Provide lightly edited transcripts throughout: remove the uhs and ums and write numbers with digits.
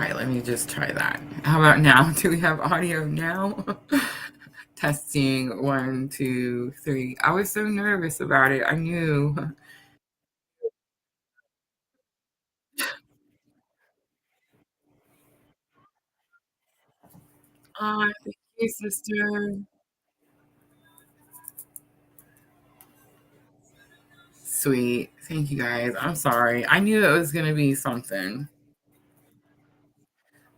right, let me just try that. How about now? Do we have audio now? Testing 1, 2, 3. I was so nervous about it. I knew. Oh, thank you, sister. Sweet. Thank you guys. I'm sorry. I knew it was gonna be something.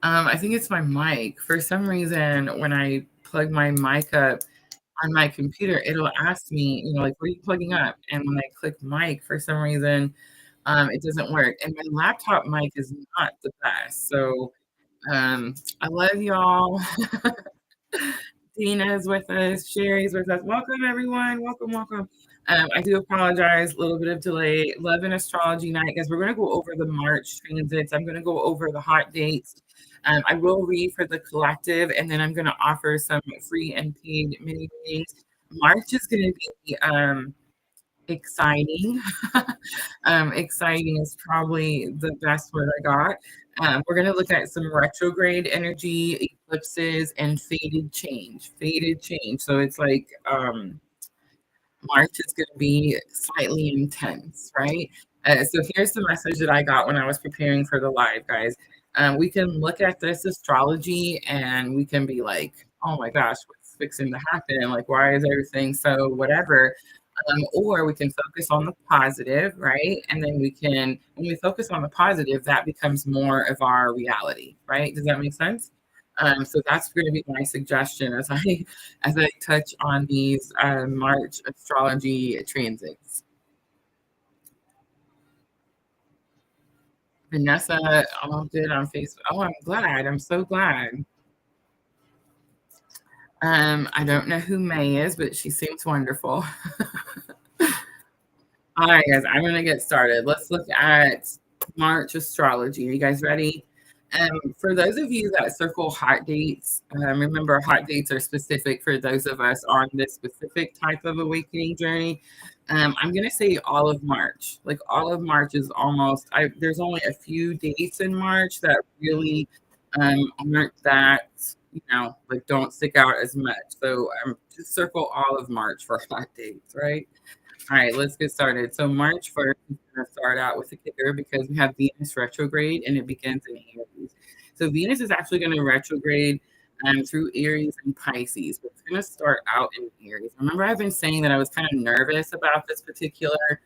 I think it's my mic. For some reason, when I plug my mic up on my computer, it'll ask me, like, what are you plugging up? And when I click mic, for some reason, it doesn't work. And my laptop mic is not the best. So I love y'all. Dina's with us. Sherry's with us. Welcome, everyone. Welcome, welcome. I do apologize, a little bit of delay. Love and Astrology Night, guys. We're going to go over the March transits. I'm going to go over the hot dates. I will read for the collective, and then I'm going to offer some free and paid mini readings. March is going to be exciting. Exciting is probably the best word I got. We're going to look at some retrograde energy, eclipses, and faded change. Faded change. So it's like March is going to be slightly intense, right? So here's the message that I got when I was preparing for the live, guys. We can look at this astrology and we can be like, oh my gosh, what's fixing to happen? Like, why is everything so whatever? Or we can focus on the positive, right? And then when we focus on the positive, that becomes more of our reality, right? Does that make sense? So that's going to be my suggestion as I touch on these March astrology transits. Vanessa all did on Facebook. Oh, I'm glad. I'm so glad. I don't know who May is, but she seems wonderful. All right, guys, I'm going to get started. Let's look at March astrology. Are you guys ready? For those of you that circle hot dates, remember hot dates are specific for those of us on this specific type of awakening journey. I'm going to say all of March. Like all of March is there's only a few dates in March that really aren't that, like don't stick out as much. So just circle all of March for hot dates, right? All right, let's get started. So March 1st, we're going to start out with a kicker because we have Venus retrograde and it begins in Aries. So Venus is actually going to retrograde through Aries and Pisces, but it's going to start out in Aries. Remember, I've been saying that I was kind of nervous about this particular,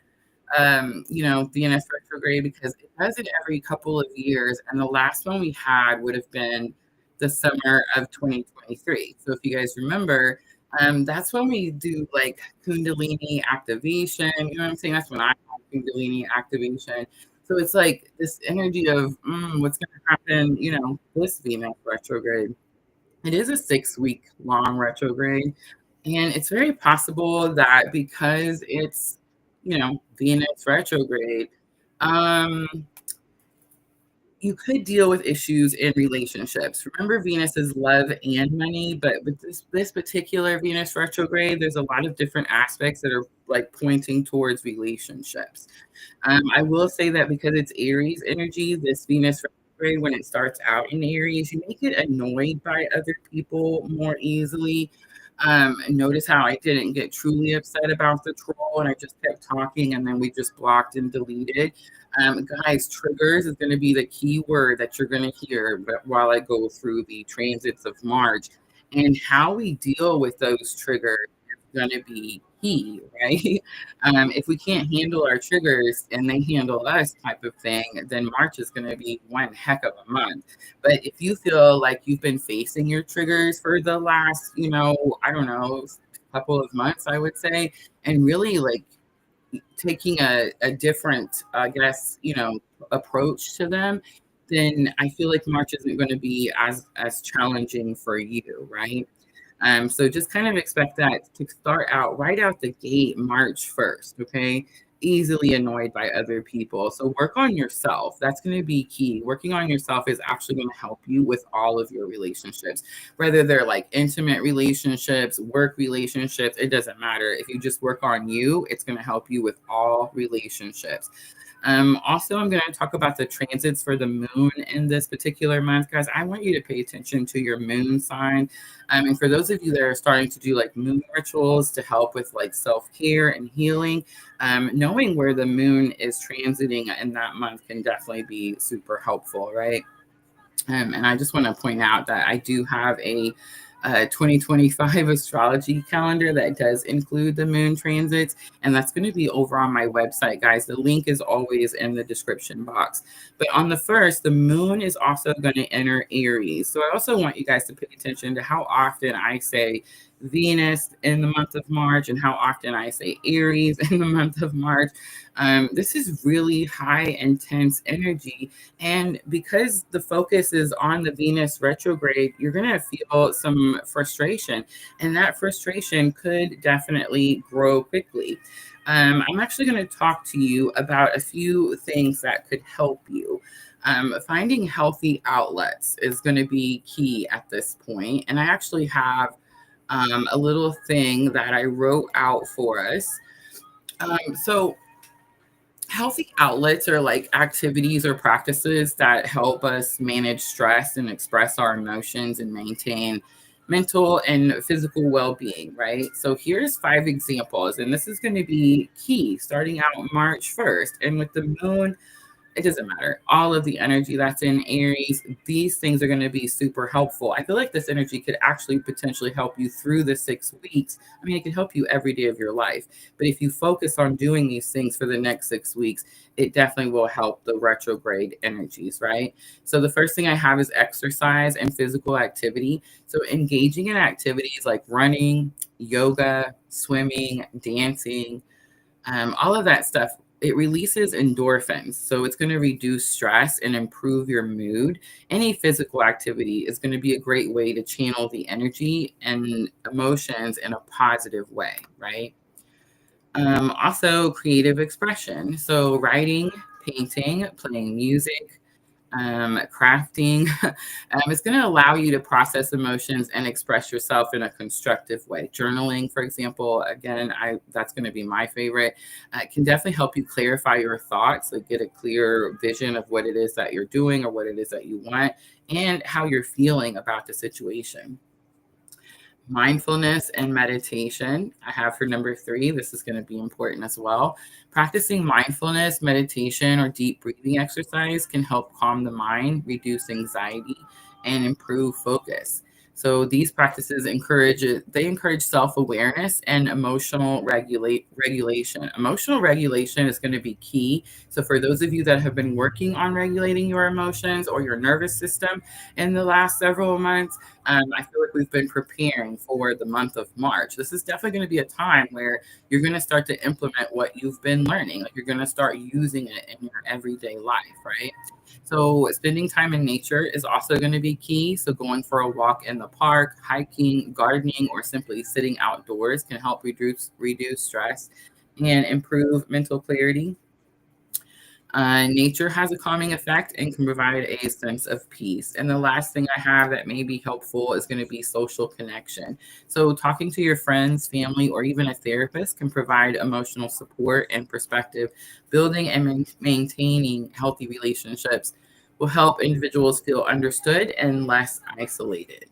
Venus retrograde because it does it every couple of years, and the last one we had would have been the summer of 2023. So if you guys remember, that's when we do like Kundalini activation. You know what I'm saying? That's when I have Kundalini activation. So it's like this energy of what's going to happen, this Venus retrograde. It is a 6-week long retrograde. And it's very possible that because it's, Venus retrograde, um, you could deal with issues in relationships. Remember, Venus is love and money, but with this particular Venus retrograde, there's a lot of different aspects that are like pointing towards relationships. I will say that because it's Aries energy, this Venus retrograde, when it starts out in Aries, you may get annoyed by other people more easily. Notice how I didn't get truly upset about the troll and I just kept talking and then we just blocked and deleted. Guys, triggers is going to be the key word that you're going to hear while I go through the transits of March. And how we deal with those triggers is going to be key, right? If we can't handle our triggers and they handle us type of thing, then March is going to be one heck of a month. But if you feel like you've been facing your triggers for the last, I don't know, couple of months, I would say, and really like taking a different, I guess, approach to them, then I feel like March isn't going to be as challenging for you, right? So just kind of expect that to start out right out the gate, March 1st, okay? Easily annoyed by other people. So work on yourself. That's going to be key. Working on yourself is actually going to help you with all of your relationships, whether they're like intimate relationships, work relationships, it doesn't matter. If you just work on you, it's going to help you with all relationships. Also, I'm going to talk about the transits for the moon in this particular month. Guys, I want you to pay attention to your moon sign. And for those of you that are starting to do like moon rituals to help with like self-care and healing, knowing where the moon is transiting in that month can definitely be super helpful, right? And I just want to point out that I do have a 2025 astrology calendar that does include the moon transits, and that's going to be over on my website, guys. The link is always in the description box. But on the first, the moon is also going to enter Aries. So I also want you guys to pay attention to how often I say Venus in the month of March and how often I say Aries in the month of March. This is really high intense energy. And because the focus is on the Venus retrograde, you're going to feel some frustration. And that frustration could definitely grow quickly. I'm actually going to talk to you about a few things that could help you. Finding healthy outlets is going to be key at this point. And I actually have a little thing that I wrote out for us. So healthy outlets are like activities or practices that help us manage stress and express our emotions and maintain mental and physical well-being, right? So here's 5 examples, and this is going to be key starting out March 1st. And with the moon, it doesn't matter. All of the energy that's in Aries, these things are going to be super helpful. I feel like this energy could actually potentially help you through the 6 weeks. I mean, it can help you every day of your life. But if you focus on doing these things for the next 6 weeks, it definitely will help the retrograde energies, right? So the first thing I have is exercise and physical activity. So engaging in activities like running, yoga, swimming, dancing, all of that stuff, it releases endorphins. So it's going to reduce stress and improve your mood. Any physical activity is going to be a great way to channel the energy and emotions in a positive way, right? Also, creative expression. So writing, painting, playing music, crafting. It's going to allow you to process emotions and express yourself in a constructive way. Journaling, for example, again, that's going to be my favorite. It can definitely help you clarify your thoughts, like get a clear vision of what it is that you're doing or what it is that you want and how you're feeling about the situation. Mindfulness and meditation, I have for number 3. This is going to be important as well. Practicing mindfulness, meditation, or deep breathing exercise can help calm the mind, reduce anxiety, and improve focus. So these practices encourage self-awareness and emotional regulation. Emotional regulation is going to be key. So for those of you that have been working on regulating your emotions or your nervous system in the last several months, I feel like we've been preparing for the month of March. This is definitely going to be a time where you're going to start to implement what you've been learning. Like you're going to start using it in your everyday life, right? So spending time in nature is also going to be key. So going for a walk in the park, hiking, gardening, or simply sitting outdoors can help reduce stress and improve mental clarity. Nature has a calming effect and can provide a sense of peace. And the last thing I have that may be helpful is going to be social connection. So, talking to your friends, family, or even a therapist can provide emotional support and perspective. Building and maintaining healthy relationships will help individuals feel understood and less isolated.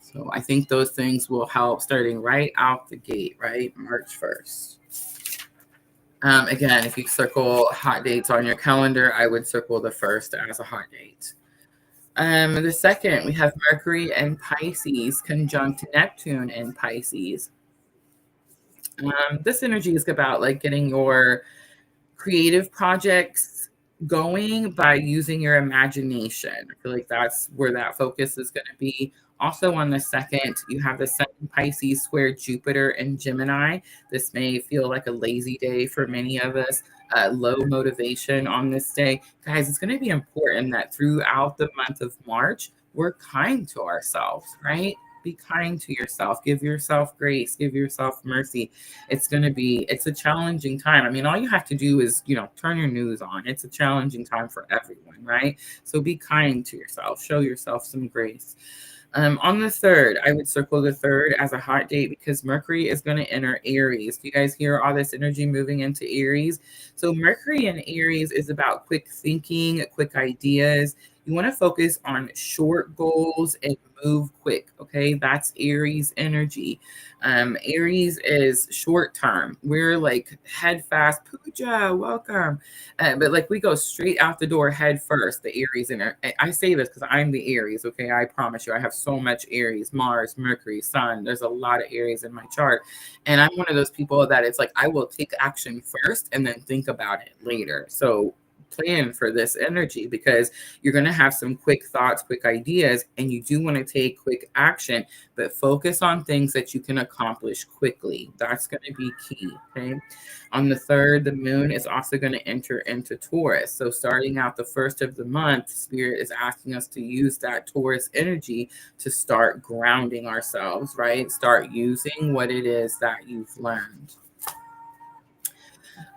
So, I think those things will help starting right out the gate, right? March 1st. Again, if you circle hot dates on your calendar, I would circle the first as a hot date. The second, we have Mercury and Pisces conjunct Neptune and Pisces. This energy is about like getting your creative projects going by using your imagination. I feel like that's where that focus is going to be. Also, on the second, you have the Sun in Pisces square Jupiter and Gemini. This may feel like a lazy day for many of us, low motivation on this day. Guys, it's going to be important that throughout the month of March, we're kind to ourselves, right? Be kind to yourself. Give yourself grace. Give yourself mercy. It's a challenging time. I mean, all you have to do is, turn your news on. It's a challenging time for everyone, right? So be kind to yourself. Show yourself some grace. On the 3rd, I would circle the 3rd as a hot date because Mercury is going to enter Aries. Do you guys hear all this energy moving into Aries? So Mercury in Aries is about quick thinking, quick ideas. You want to focus on short goals and move quick. Okay, that's Aries energy. Aries is short term. We're like head fast. Pooja, welcome. But like we go straight out the door head first, the Aries in her. I say this because I'm the Aries, okay? I promise you, I have so much Aries, Mars, Mercury, Sun. There's a lot of Aries in my chart. And I'm one of those people that it's like I will take action first and then think about it later. So plan for this energy because you're going to have some quick thoughts, quick ideas, and you do want to take quick action, but focus on things that you can accomplish quickly. That's going to be key. Okay. On the 3rd, the moon is also going to enter into Taurus. So starting out the 1st of the month, Spirit is asking us to use that Taurus energy to start grounding ourselves, right? Start using what it is that you've learned.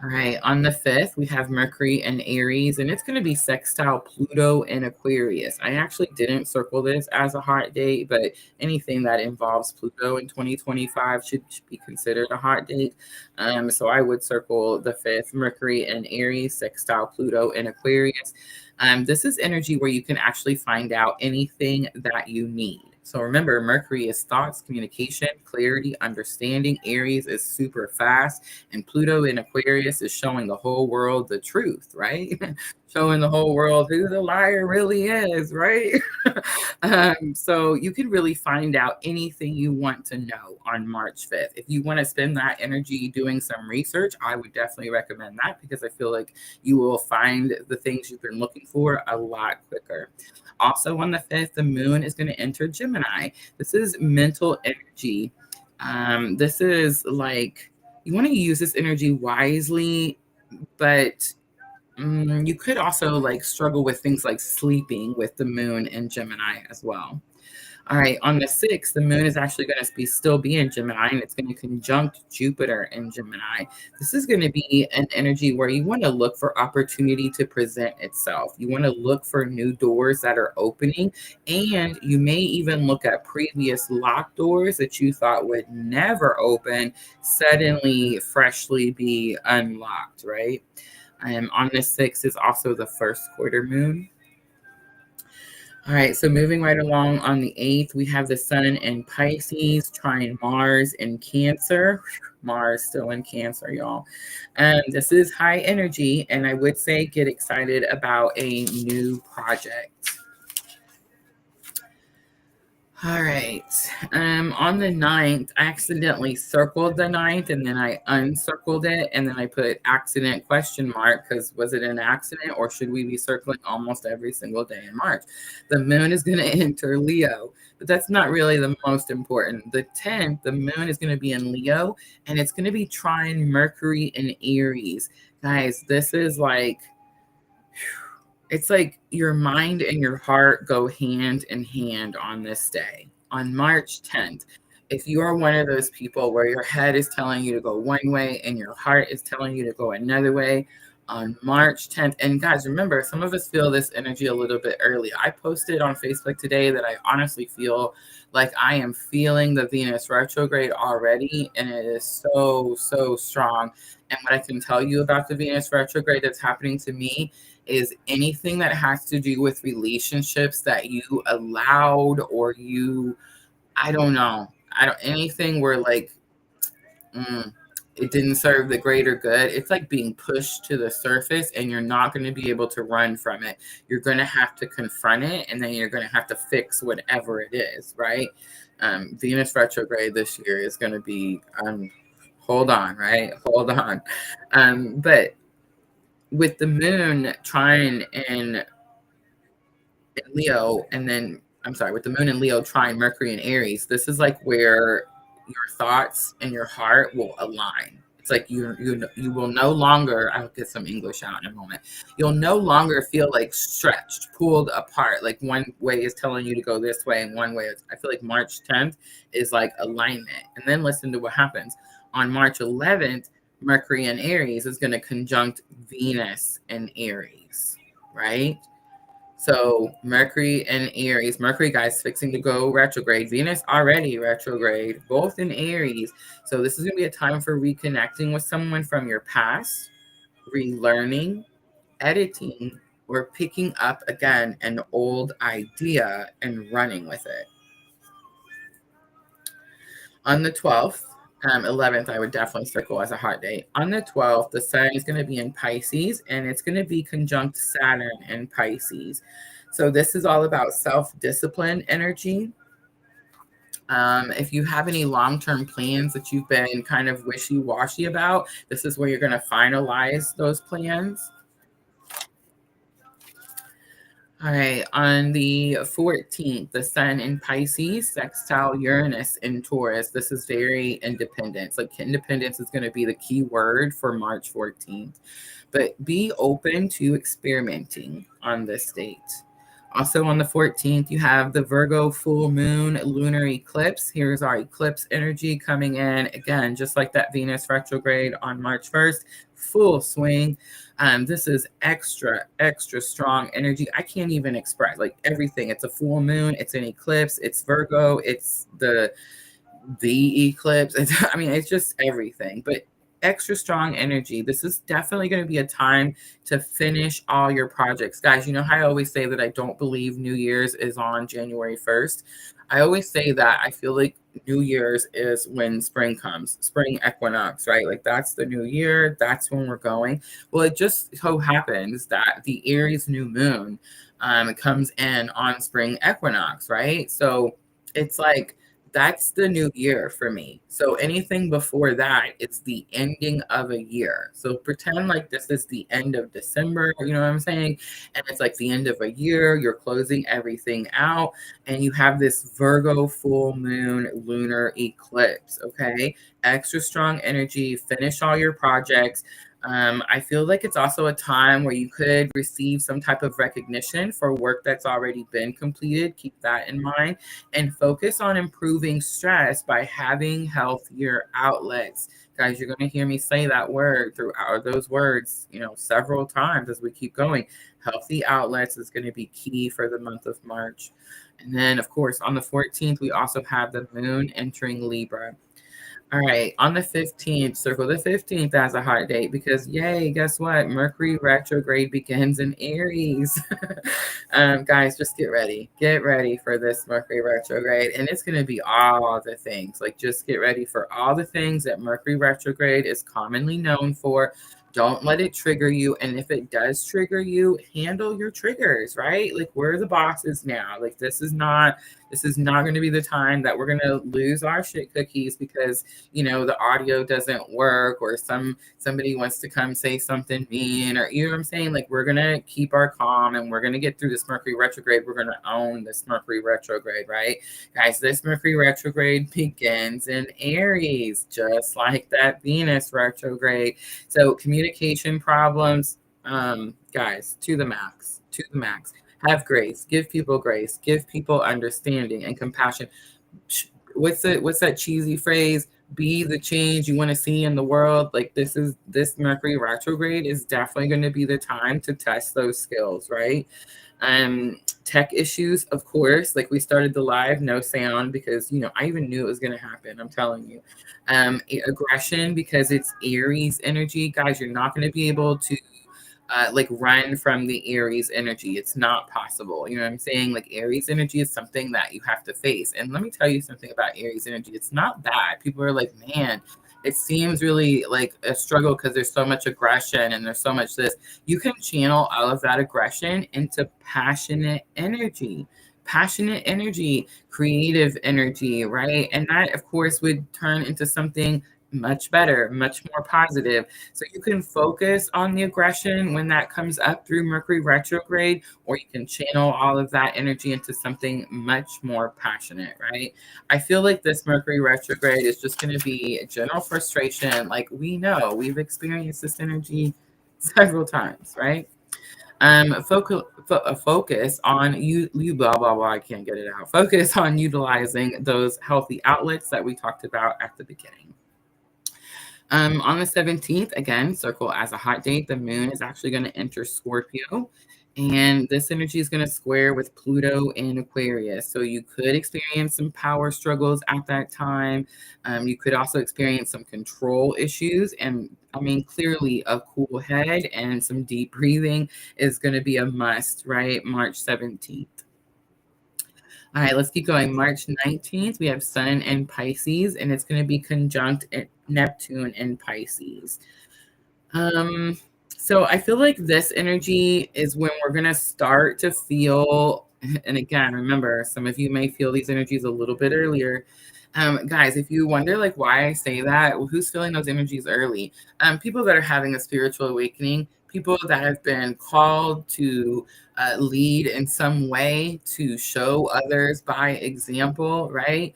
All right, on the 5th, we have Mercury and Aries, and it's going to be sextile Pluto and Aquarius. I actually didn't circle this as a hot date, but anything that involves Pluto in 2025 should be considered a hot date. So I would circle the 5th, Mercury and Aries, sextile Pluto and Aquarius. This is energy where you can actually find out anything that you need. So remember, Mercury is thoughts, communication, clarity, understanding. Aries is super fast. And Pluto in Aquarius is showing the whole world the truth, right? Showing the whole world who the liar really is, right? So you can really find out anything you want to know on March 5th. If you want to spend that energy doing some research, I would definitely recommend that because I feel like you will find the things you've been looking for a lot quicker. Also on the 5th, the moon is going to enter Gemini. This is mental energy. This is like, you want to use this energy wisely, but you could also like struggle with things like sleeping with the moon in Gemini as well. All right, on the 6th, the moon is actually going to still be in Gemini, and it's going to conjunct Jupiter in Gemini. This is going to be an energy where you want to look for opportunity to present itself. You want to look for new doors that are opening, and you may even look at previous locked doors that you thought would never open, suddenly freshly be unlocked, right? On the 6th is also the first quarter moon. All right, so moving right along on the 8th, we have the sun in Pisces, trine Mars in Cancer. Mars still in Cancer, y'all. This is high energy, and I would say get excited about a new project. All right. On the 9th, I accidentally circled the 9th and then I uncircled it and then I put accident question mark because was it an accident or should we be circling almost every single day in March? The moon is going to enter Leo, but that's not really the most important. The 10th, the moon is going to be in Leo and it's going to be trine Mercury in Aries. Guys, this is like, it's like your mind and your heart go hand in hand on this day, on March 10th. If you are one of those people where your head is telling you to go one way and your heart is telling you to go another way, on March 10th, and guys, remember, some of us feel this energy a little bit early. I posted on Facebook today that I honestly feel like I am feeling the Venus retrograde already, and it is so, so strong. And what I can tell you about the Venus retrograde that's happening to me is anything that has to do with relationships that you allowed or you, I don't know, anything where like, it didn't serve the greater good. It's like being pushed to the surface and you're not going to be able to run from it. You're going to have to confront it and then you're going to have to fix whatever it is, right? Venus retrograde this year is going to be, hold on, right? Hold on. But with the moon trine in Leo, and then I'm sorry, with the moon in Leo trine Mercury in Aries, this is like where your thoughts and your heart will align. It's like you will no longer, I'll get some English out in a moment. You'll no longer feel like stretched, pulled apart. Like one way is telling you to go this way, and one way is, I feel like March 10th is like alignment. And then listen to what happens. On March 11th, Mercury in Aries is going to conjunct Venus in Aries, right? So Mercury and Aries, Mercury, guys, fixing to go retrograde. Venus already retrograde, both in Aries. So this is going to be a time for reconnecting with someone from your past, relearning, editing, or picking up again an old idea and running with it. On the 12th, 11th, I would definitely circle as a hot date. On the 12th, the sun is going to be in Pisces, and it's going to be conjunct Saturn in Pisces. So this is all about self-discipline energy. If you have any long-term plans that you've been kind of wishy-washy about, this is where you're going to finalize those plans. All right, on the 14th, the sun in Pisces, sextile Uranus in Taurus. This is very independence. Like independence is going to be the key word for March 14th. But be open to experimenting on this date. Also on the 14th, you have the Virgo full moon lunar eclipse. Here's our eclipse energy coming in. Again, just like that Venus retrograde on March 1st, full swing. This is extra strong energy. I can't even express like everything. It's a full moon. It's an eclipse. It's Virgo. It's the eclipse. I mean, it's just everything. But extra strong energy. This is definitely going to be a time to finish all your projects. Guys, you know how I always say that I don't believe New Year's is on January 1st? I always say that I feel like New Year's is when spring comes, spring equinox, right? Like that's the new year. That's when we're going. Well, it just so happens that the Aries new moon comes in on spring equinox, right? So it's like, that's the new year for me. So anything before that, it's the ending of a year. So pretend like this is the end of December, you know what I'm saying? And it's like the end of a year, you're closing everything out, and you have this Virgo full moon lunar eclipse, okay? Extra strong energy, finish all your projects. I feel like it's also a time where you could receive some type of recognition for work that's already been completed. Keep that in mind and focus on improving stress by having healthier outlets. Guys, you're going to hear me say that word throughout those words, you know, several times as we keep going. Healthy outlets is going to be key for the month of March. And then, of course, on the 14th, we also have the moon entering Libra. All right, on the 15th, circle the 15th as a hot date because, yay, guess what? Mercury retrograde begins in Aries. Guys, just get ready. Get ready for this Mercury retrograde. And it's going to be all the things. Like, just get ready for all the things that Mercury retrograde is commonly known for. Don't let it trigger you. And if it does trigger you, handle your triggers, right? Like, we're the bosses now. Like, this is not going to be the time that we're going to lose our shit cookies because, you know, the audio doesn't work or somebody wants to come say something mean or, you know what I'm saying? Like, we're going to keep our calm and we're going to get through this Mercury retrograde. We're going to own this Mercury retrograde, right? Guys, this Mercury retrograde begins in Aries, just like that Venus retrograde. So communication problems, guys, to the max. Have grace, give people understanding and compassion. What's that cheesy phrase? Be the change you want to see in the world. Like this Mercury retrograde is definitely going to be the time to test those skills, right? Tech issues, of course, like we started the live, no sound because, you know, I even knew it was going to happen. I'm telling you. Aggression because it's Aries energy. Guys, you're not going to be able to like run from the Aries energy. It's not possible. You know what I'm saying? Like Aries energy is something that you have to face. And let me tell you something about Aries energy. It's not bad. People are like, man, it seems really like a struggle because there's so much aggression and there's so much this. You can channel all of that aggression into passionate energy, creative energy, right? And that, of course, would turn into something much better, much more positive. So you can focus on the aggression when that comes up through Mercury retrograde, or you can channel all of that energy into something much more passionate, right? I feel like this Mercury retrograde is just going to be general frustration. Like we know, we've experienced this energy several times, right? Focus on you blah blah blah. I can't get it out. Focus on utilizing those healthy outlets that we talked about at the beginning. On the 17th, again, circle as a hot date. The moon is actually going to enter Scorpio. And this energy is going to square with Pluto in Aquarius. So you could experience some power struggles at that time. You could also experience some control issues. And I mean, clearly, a cool head and some deep breathing is going to be a must, right? March 17th. All right, let's keep going. March 19th, we have Sun in Pisces, and it's going to be conjunct Neptune in Pisces. Um, so I feel like this energy is when we're gonna start to feel, and again, remember, some of you may feel these energies a little bit earlier. Guys, if you wonder like why I say that, well, who's feeling those energies early? People that are having a spiritual awakening, people that have been called to lead in some way, to show others by example, right?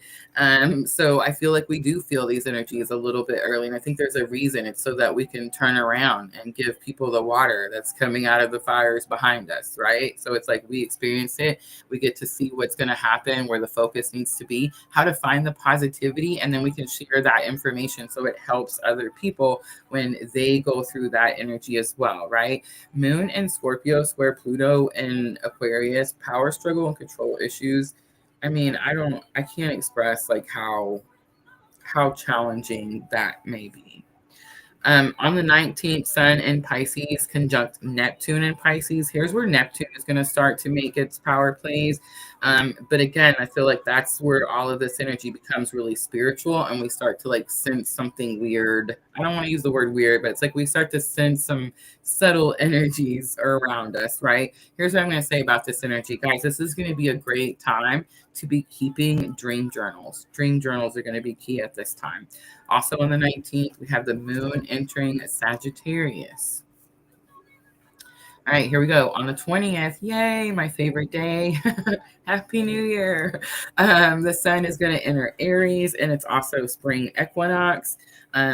So I feel like we do feel these energies a little bit early. And I think there's a reason. It's so that we can turn around and give people the water that's coming out of the fires behind us, right? So it's like we experience it. We get to see what's going to happen, where the focus needs to be, how to find the positivity, and then we can share that information so it helps other people when they go through that energy as well, right? Moon and Scorpio square Pluto and Aquarius, power struggle and control issues. I mean, I can't express like how challenging that may be. On the 19th, Sun in Pisces conjunct Neptune in Pisces. Here's where Neptune is going to start to make its power plays. But again, I feel like that's where all of this energy becomes really spiritual, and we start to like sense something weird. I don't want to use the word weird, but it's like we start to sense some subtle energies around us, right? Here's what I'm going to say about this energy. Guys, this is going to be a great time to be keeping dream journals. Dream journals are going to be key at this time. Also on the 19th, we have the moon entering Sagittarius. All right, here we go. On the 20th, yay, my favorite day. Happy New Year. The sun is going to enter Aries, and it's also spring equinox.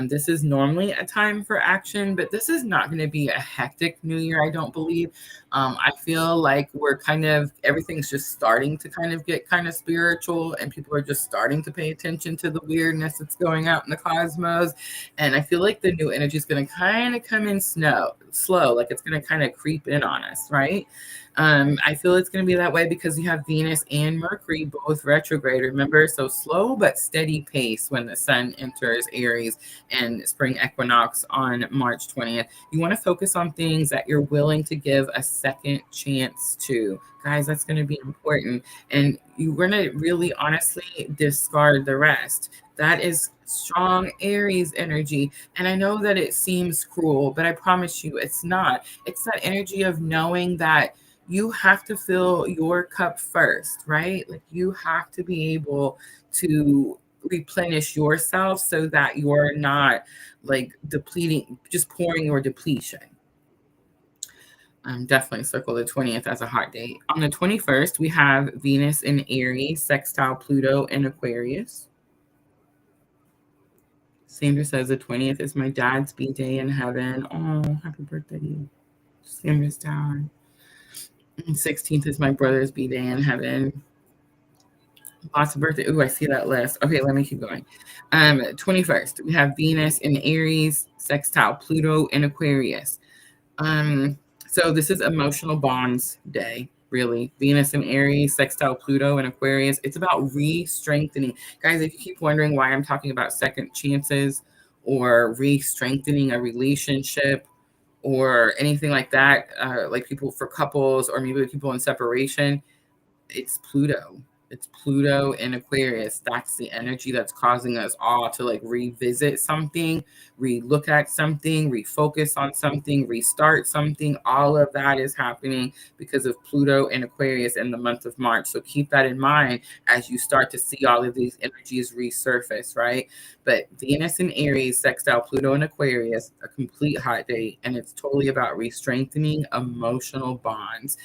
This is normally a time for action, but this is not going to be a hectic New Year, I don't believe. I feel like we're kind of, everything's just starting to kind of get kind of spiritual, and people are just starting to pay attention to the weirdness that's going out in the cosmos. And I feel like the new energy is going to kind of come in slow, like it's going to kind of creep in on us, right? I feel it's going to be that way because you have Venus and Mercury both retrograde, remember? So slow but steady pace when the sun enters Aries and spring equinox on March 20th. You want to focus on things that you're willing to give a second chance to. Guys, that's going to be important. And you're going to really honestly discard the rest. That is strong Aries energy. And I know that it seems cruel, but I promise you it's not. It's that energy of knowing that you have to fill your cup first, right? Like you have to be able to replenish yourself so that you're not like depleting, just pouring your depletion. Definitely circle the 20th as a hot date. On the 21st, we have Venus in Aries, sextile Pluto in Aquarius. Sandra says the 20th is my dad's B-day in heaven. Oh, happy birthday to you. Sandra's dad. 16th is my brother's B-day in heaven. Lots of birthday. Ooh, I see that list. Okay, let me keep going. 21st, we have Venus in Aries, sextile Pluto in Aquarius. So this is emotional bonds day, really. Venus in Aries, sextile Pluto in Aquarius. It's about re-strengthening. Guys, if you keep wondering why I'm talking about second chances or re-strengthening a relationship or anything like that, like people for couples or maybe people in separation, it's Pluto. It's Pluto in Aquarius. That's the energy that's causing us all to like revisit something, relook at something, refocus on something, restart something. All of that is happening because of Pluto in Aquarius in the month of March. So keep that in mind as you start to see all of these energies resurface, right? But Venus in Aries, sextile Pluto in Aquarius, a complete hot date, and it's totally about re-strengthening emotional bonds.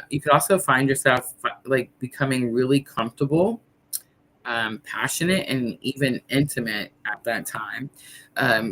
You could also find yourself like becoming really comfortable passionate and even intimate at that time.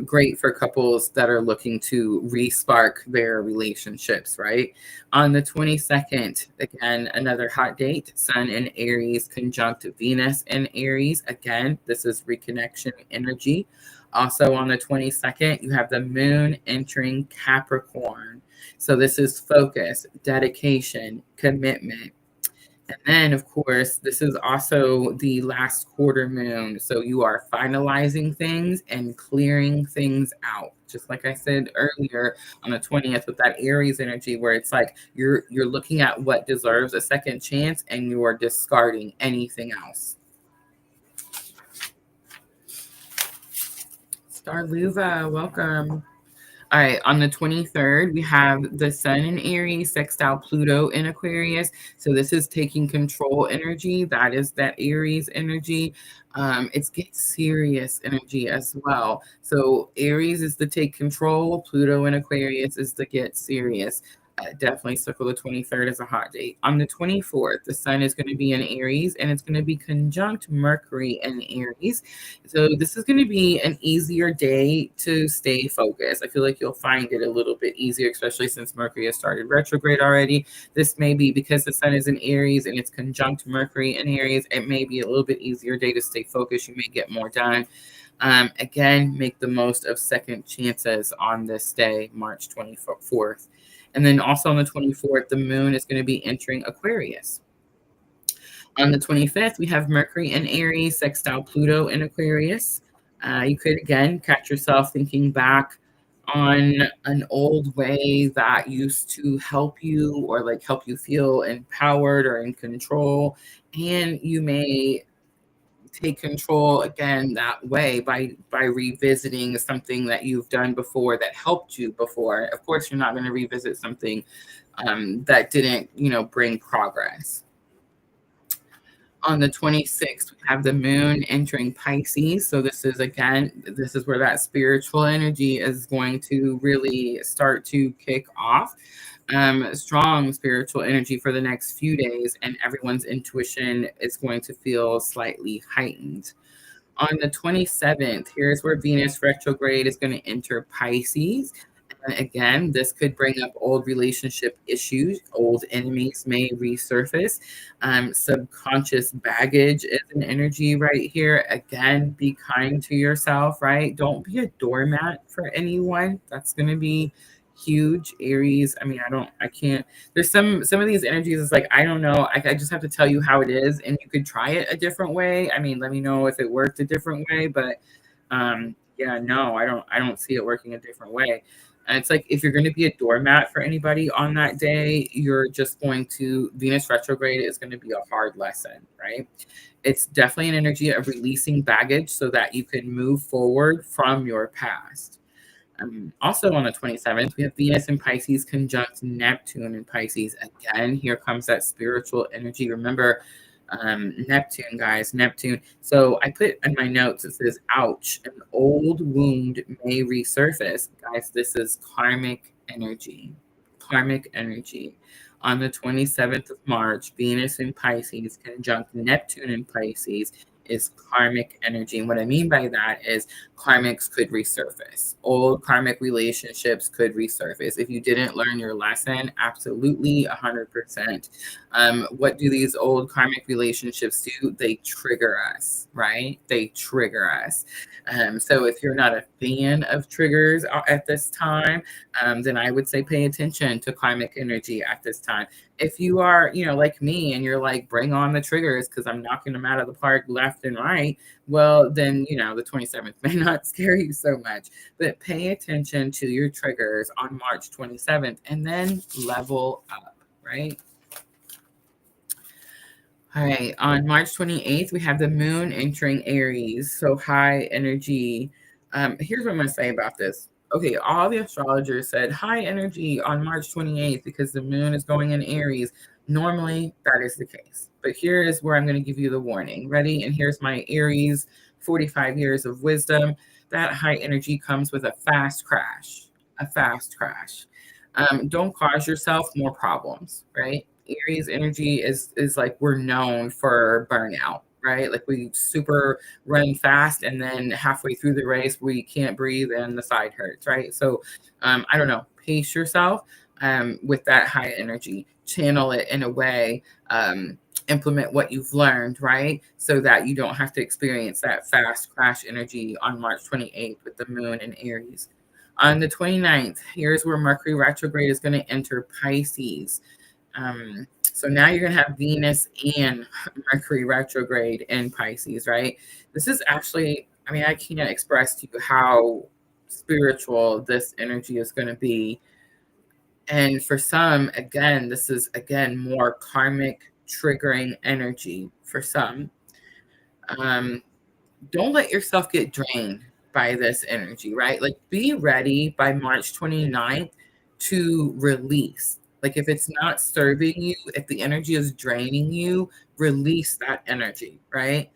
Great for couples that are looking to re-spark their relationships, right? On the 22nd, again, another hot date, Sun in Aries conjunct Venus in Aries. Again, this is reconnection energy. Also on the 22nd, you have the moon entering Capricorn. So this is focus, dedication, commitment. And then, of course, this is also the last quarter moon. So you are finalizing things and clearing things out. Just like I said earlier on the 20th with that Aries energy, where it's like you're looking at what deserves a second chance and you are discarding anything else. Star Luva, welcome. All right, on the 23rd, we have the Sun in Aries, sextile Pluto in Aquarius. So this is taking control energy. That is that Aries energy. It's get serious energy as well. So Aries is the take control. Pluto in Aquarius is the get serious. Definitely circle the 23rd as a hot date. On the 24th, the Sun is going to be in Aries and it's going to be conjunct Mercury in Aries. So this is going to be an easier day to stay focused. I feel like you'll find it a little bit easier, especially since Mercury has started retrograde already. This may be because the Sun is in Aries and it's conjunct Mercury in Aries. It may be a little bit easier day to stay focused. You may get more done. Again, make the most of second chances on this day, March 24th. And then also on the 24th, the moon is going to be entering Aquarius. On the 25th, we have Mercury in Aries, sextile Pluto in Aquarius. You could, again, catch yourself thinking back on an old way that used to help you or like help you feel empowered or in control. And you may take control again that way by revisiting something that you've done before that helped you before. Of course, you're not going to revisit something that didn't, bring progress. On the 26th, we have the moon entering Pisces. So this is where that spiritual energy is going to really start to kick off. Strong spiritual energy for the next few days, and everyone's intuition is going to feel slightly heightened. On the 27th, here's where Venus retrograde is going to enter Pisces. And again, this could bring up old relationship issues. Old enemies may resurface. Subconscious baggage is an energy right here. Again, be kind to yourself, right? Don't be a doormat for anyone. That's going to be huge. Aries, I can't. There's some of these energies, it's like, I don't know. I just have to tell you how it is, and you could try it a different way. Let me know if it worked a different way, but yeah, no, I don't see it working a different way. And it's like, if you're going to be a doormat for anybody on that day, you're just going to, Venus retrograde is going to be a hard lesson, right? It's definitely an energy of releasing baggage so that you can move forward from your past. Also on the 27th, we have Venus in Pisces conjunct Neptune in Pisces. Again, here comes that spiritual energy. Remember, Neptune, guys, Neptune. So I put in my notes, it says, ouch, an old wound may resurface. Guys, this is karmic energy. Karmic energy. On the 27th of March, Venus in Pisces conjunct Neptune in Pisces is karmic energy. And what I mean by that is karmics could resurface. Old karmic relationships could resurface. If you didn't learn your lesson, absolutely 100%. What do these old karmic relationships do? They trigger us, right? They trigger us. So if you're not a fan of triggers at this time, then I would say pay attention to karmic energy at this time. If you are, like me, and you're like, bring on the triggers because I'm knocking them out of the park left and right, well, then, the 27th may not scare you so much. But pay attention to your triggers on March 27th and then level up, right? All right, on March 28th, we have the moon entering Aries, so high energy. Here's what I'm going to say about this. Okay, all the astrologers said high energy on March 28th because the moon is going in Aries. Normally, that is the case. But here is where I'm going to give you the warning. Ready? And here's my Aries 45 years of wisdom. That high energy comes with a fast crash. A fast crash. Don't cause yourself more problems, right? Aries energy is like we're known for burnout. right? Like we super run fast, and then halfway through the race, we can't breathe and the side hurts, right? So, I don't know, pace yourself with that high energy, channel it in a way, implement what you've learned, right? So that you don't have to experience that fast crash energy on March 28th with the moon in Aries. On the 29th, here's where Mercury retrograde is going to enter Pisces. So now you're going to have Venus and Mercury retrograde in Pisces, right? This is actually, I mean, I can't express to you how spiritual this energy is going to be. And for some, again, this is again more karmic triggering energy for some. Don't let yourself get drained by this energy, right? Like be ready by March 29th to release. Like if it's not serving you, if the energy is draining you, release that energy, right?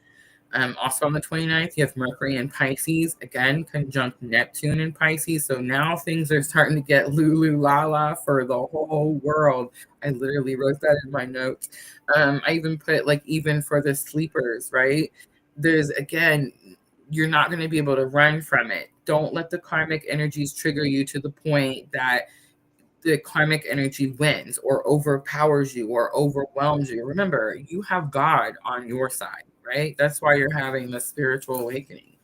Also on the 29th, you have Mercury in Pisces, again, conjunct Neptune in Pisces. So now things are starting to get lulu la la for the whole world. I literally wrote that in my notes. I even put like, even for the sleepers, right? There's, again, you're not going to be able to run from it. Don't let the karmic energies trigger you to the point that the karmic energy wins or overpowers you or overwhelms you. Remember, you have God on your side, right? That's why you're having the spiritual awakening.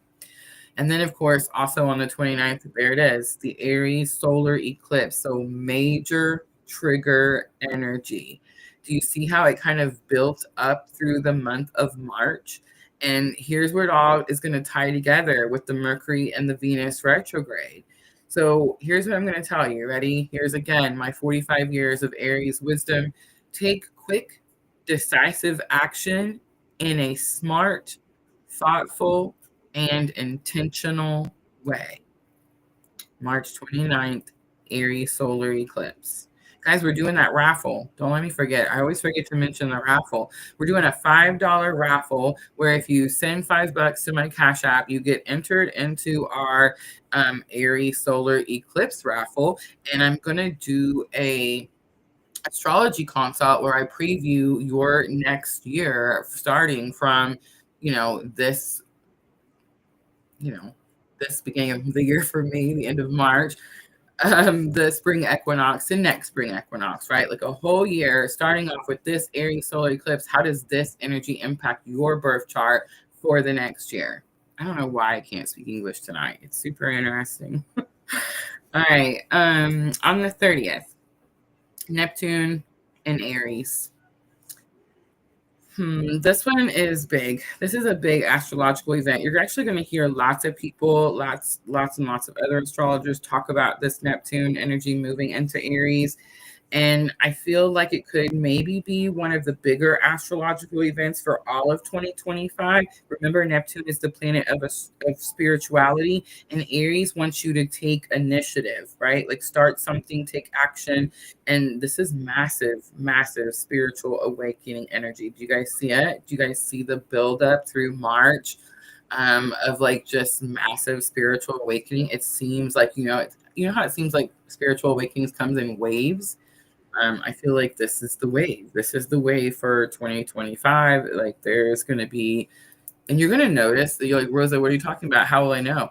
And then, of course, also on the 29th, there it is, the Aries solar eclipse. So major trigger energy. Do you see how it kind of built up through the month of March? And here's where it all is going to tie together with the Mercury and the Venus retrograde. So here's what I'm going to tell you. Ready? Here's again my 45 years of Aries wisdom. Take quick, decisive action in a smart, thoughtful, and intentional way. March 29th, Aries solar eclipse. Guys, we're doing that raffle. Don't let me forget. I always forget to mention the raffle. We're doing a $5 raffle where if you send $5 to my Cash App, you get entered into our Aries solar eclipse raffle. And I'm going to do a astrology consult where I preview your next year starting from, this, this beginning of the year for me, the end of March, the spring equinox and next spring equinox, right? Like a whole year, starting off with this Aries solar eclipse. How does this energy impact your birth chart for the next year? I don't know why I can't speak English tonight. It's super interesting. All right. On the 30th, Neptune and Aries. This one is big. This is a big astrological event. You're actually going to hear lots of people, lots and lots of other astrologers talk about this Neptune energy moving into Aries. And I feel like it could maybe be one of the bigger astrological events for all of 2025. Remember, Neptune is the planet of spirituality, and Aries wants you to take initiative, right? Like start something, take action. And this is massive, massive spiritual awakening energy. Do you guys see it? Do you guys see the buildup through March of like just massive spiritual awakening? It seems like, you know how it seems like spiritual awakenings comes in waves. I feel like this is the wave. This is the wave for 2025. Like there's going to be, and you're going to notice that you're like, Rosa, what are you talking about? How will I know?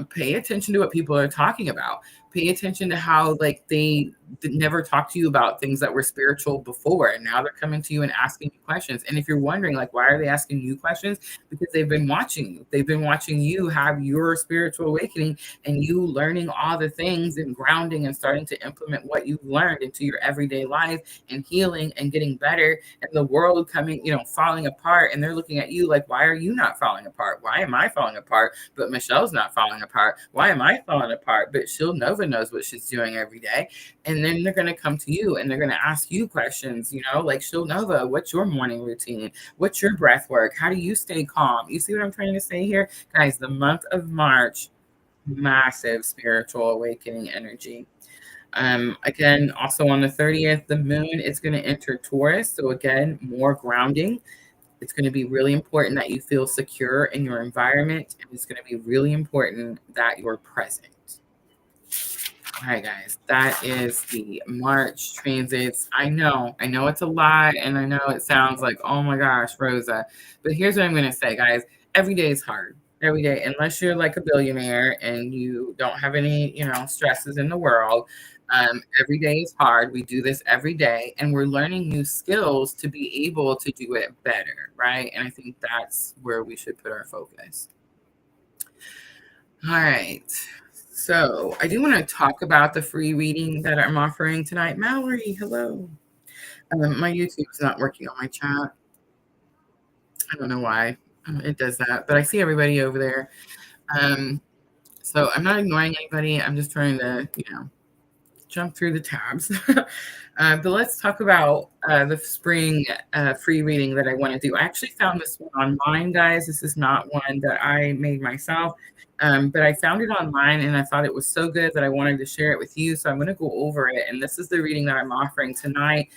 Pay attention to what people are talking about. Pay attention to how like they never talked to you about things that were spiritual before. And now they're coming to you and asking you questions. And if you're wondering, like, why are they asking you questions? Because they've been watching you. They've been watching you have your spiritual awakening and you learning all the things and grounding and starting to implement what you've learned into your everyday life and healing and getting better, and the world coming, falling apart. And they're looking at you like, why are you not falling apart? Why am I falling apart? But Michelle's not falling apart. Why am I falling apart? But Nova knows what she's doing every day. And then they're going to come to you and they're going to ask you questions, like Nova, what's your morning routine? What's your breath work? How do you stay calm? You see what I'm trying to say here? Guys, the month of March, massive spiritual awakening energy. Again, also on the 30th, the moon is going to enter Taurus. So again, more grounding. It's going to be really important that you feel secure in your environment. And it's going to be really important that you're present. All right, guys, that is the March transits. I know it's a lot, and I know it sounds like, oh my gosh, Rosa. But here's what I'm going to say, guys. Every day is hard. Every day, unless you're like a billionaire and you don't have any, stresses in the world. Every day is hard. We do this every day, and we're learning new skills to be able to do it better, right? And I think that's where we should put our focus. All right. So I do want to talk about the free reading that I'm offering tonight. Mallory, hello. My YouTube's not working on my chat. I don't know why it does that, but I see everybody over there. So I'm not ignoring anybody. I'm just trying to, jump through the tabs. But let's talk about the spring free reading that I want to do. I actually found this one online, guys. This is not one that I made myself, but I found it online and I thought it was so good that I wanted to share it with you. So I'm going to go over it. And this is the reading that I'm offering tonight,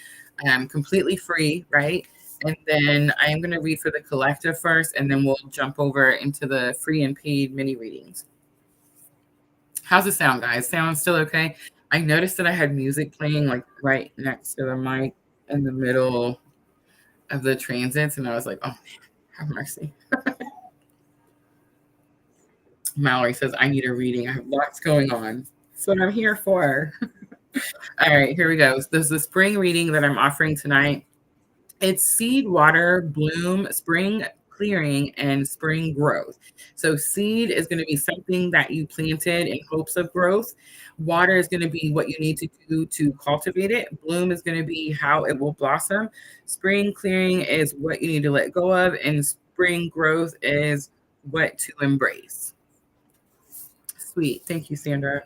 completely free, right? And then I am going to read for the collective first, and then we'll jump over into the free and paid mini readings. How's it sound, guys? Sound still okay? I noticed that I had music playing like right next to the mic in the middle of the transits, and I was like, oh man, have mercy. Mallory says, I need a reading. I have lots going on. That's what I'm here for. All right, here we go. There's the spring reading that I'm offering tonight. It's seed, water, bloom, spring clearing, and spring growth. So seed is going to be something that you planted in hopes of growth. Water is going to be what you need to do to cultivate it. Bloom is going to be how it will blossom. Spring clearing is what you need to let go of. And spring growth is what to embrace. Sweet. Thank you, Sandra.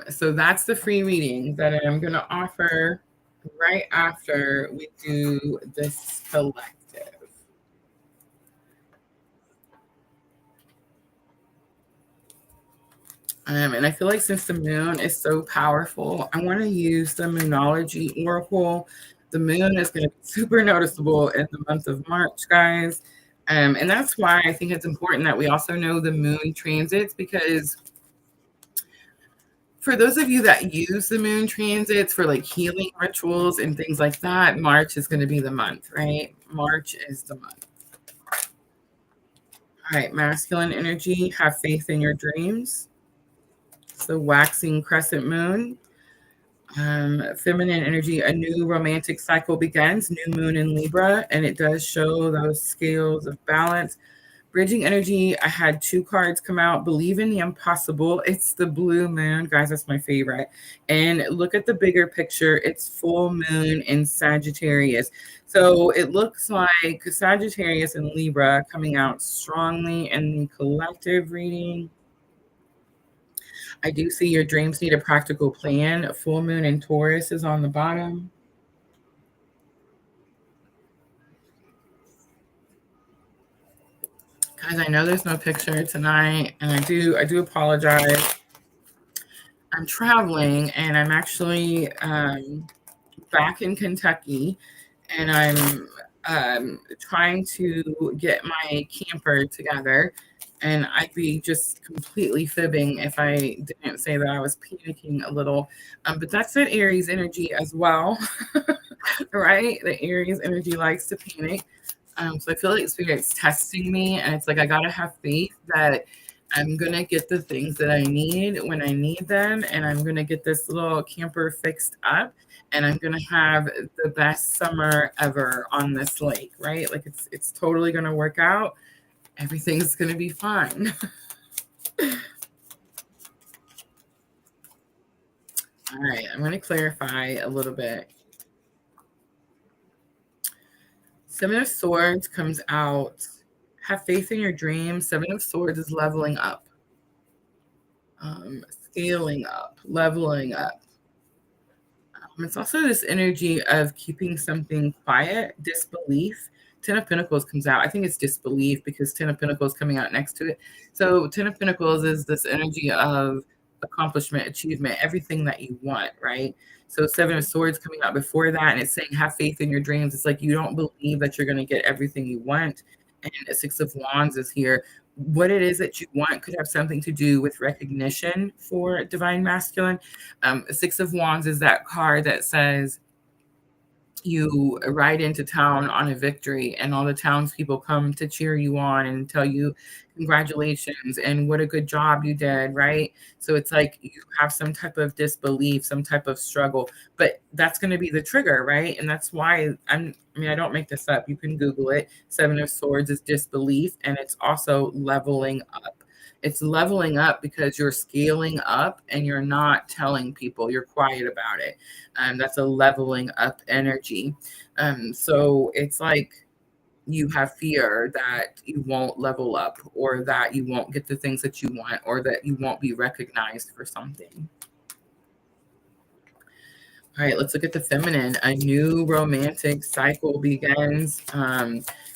So that's the free reading that I'm going to offer right after we do this collective. And I feel like since the moon is so powerful, I want to use the Moonology Oracle. The moon is going to be super noticeable in the month of March, guys. And that's why I think it's important that we also know the moon transits, because for those of you that use the moon transits for like healing rituals and things like that, March is going to be the month, right? March is the month. All right, masculine energy, have faith in your dreams. So waxing crescent moon. Feminine energy, a new romantic cycle begins, new moon in Libra, and it does show those scales of balance. Bridging energy, I had 2 cards come out. Believe in the impossible. It's the blue moon. Guys, that's my favorite. And look at the bigger picture. It's full moon in Sagittarius. So it looks like Sagittarius and Libra coming out strongly in the collective reading. I do see your dreams need a practical plan. Full moon in Taurus is on the bottom. Guys, I know there's no picture tonight, and I do apologize. I'm traveling, and I'm actually back in Kentucky, and I'm trying to get my camper together. And I'd be just completely fibbing if I didn't say that I was panicking a little. But that's that Aries energy as well, right? The Aries energy likes to panic. So I feel like Spirit's testing me, and it's like I gotta have faith that I'm gonna get the things that I need when I need them, and I'm gonna get this little camper fixed up, and I'm gonna have the best summer ever on this lake, right? Like it's totally gonna work out. Everything's gonna be fine. All right, I'm gonna clarify a little bit. 7 of Swords comes out. Have faith in your dreams. 7 of Swords is leveling up, scaling up, leveling up. It's also this energy of keeping something quiet, disbelief. 10 of Pentacles comes out. I think it's disbelief because 10 of Pentacles coming out next to it. So 10 of Pentacles is this energy of accomplishment, achievement, everything that you want, right? So 7 of Swords coming out before that, and it's saying have faith in your dreams. It's like you don't believe that you're going to get everything you want. and the Six of Wands is here. What it is that you want could have something to do with recognition for divine masculine. Six of Wands is that card that says you ride into town on a victory and all the townspeople come to cheer you on and tell you congratulations and what a good job you did, right? So it's like you have some type of disbelief, some type of struggle, but that's going to be the trigger, right? And that's why I mean, I don't make this up. You can Google it. Seven of Swords is disbelief, and it's also leveling up. It's leveling up because you're scaling up and you're not telling people, you're quiet about it. That's a leveling up energy. So it's like you have fear that you won't level up or that you won't get the things that you want or that you won't be recognized for something. All right, let's look at the feminine. A new romantic cycle begins.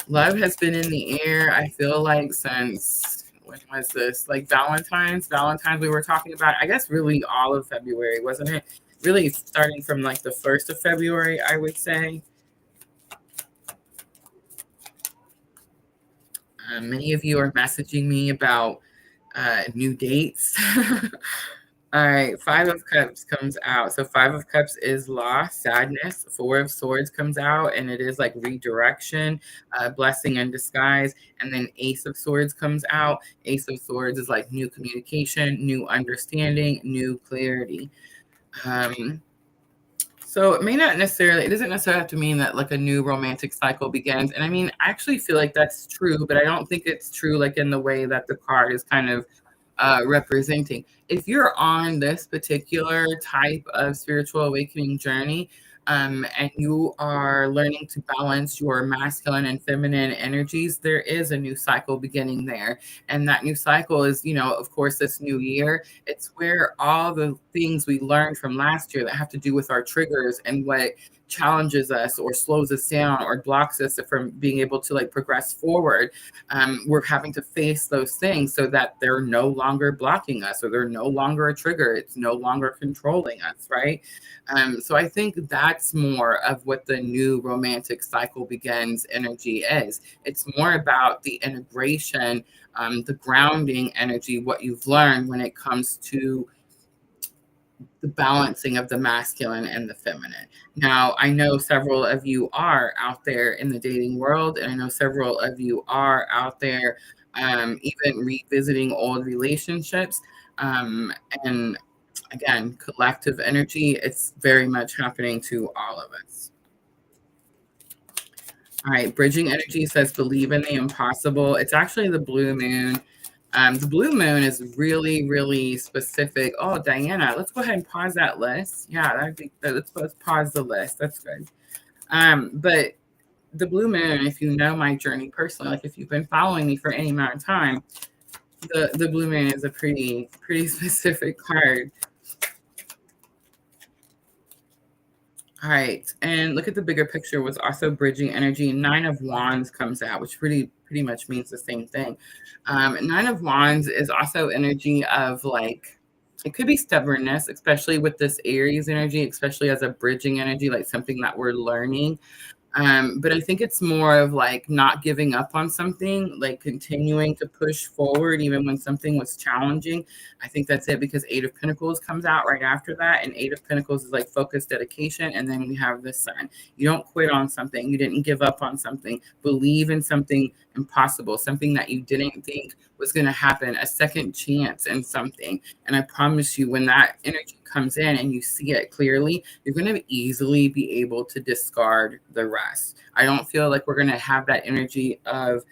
Love has been in the air, I feel like, since when was this? Like Valentine's. Valentine's, we were talking about, I guess, really all of February, wasn't it? Really starting from like the 1st of February, I would say. Many of you are messaging me about new dates. All right, Five of Cups comes out. So Five of Cups is loss, sadness. Four of Swords comes out, and it is like redirection, blessing in disguise. And then Ace of Swords comes out. Ace of Swords is like new communication, new understanding, new clarity. So it may not necessarily, it doesn't necessarily have to mean that like a new romantic cycle begins. And I mean, I actually feel like that's true, but I don't think it's true like in the way that the card is kind of representing. If you're on this particular type of spiritual awakening journey, and you are learning to balance your masculine and feminine energies, there is a new cycle beginning there. And that new cycle is, you know, of course, this new year. It's where all the things we learned from last year that have to do with our triggers and what challenges us or slows us down or blocks us from being able to like progress forward, we're having to face those things so that they're no longer blocking us or they're no longer a trigger. It's no longer controlling us, right? So I think that's more of what the new romantic cycle begins energy is. It's more about the integration, the grounding energy, what you've learned when it comes to the balancing of the masculine and the feminine. Now, I know several of you are out there in the dating world, and I know several of you are out there even revisiting old relationships. And again, collective energy, it's very much happening to all of us. All right, bridging energy says believe in the impossible. It's actually the blue moon. The blue moon is really, really specific. Oh, Diana, let's go ahead and pause that list. Yeah, let's pause the list. That's good. But the blue moon, if you know my journey personally, like if you've been following me for any amount of time, the blue moon is a pretty specific card. All right, and look at the bigger picture was also bridging energy. Nine of Wands comes out, which pretty much means the same thing. Nine of Wands is also energy of like, it could be stubbornness, especially with this Aries energy, especially as a bridging energy, like something that we're learning. But I think it's more of like not giving up on something, like continuing to push forward even when something was challenging. I think that's it, because Eight of Pentacles comes out right after that. And Eight of Pentacles is like focused dedication. And then we have the Sun. You don't quit on something. You didn't give up on something. Believe in something impossible, something that you didn't think was going to happen, a second chance in something. And I promise you, when that energy comes in and you see it clearly, you're going to easily be able to discard the rest. I don't feel like we're going to have that energy of,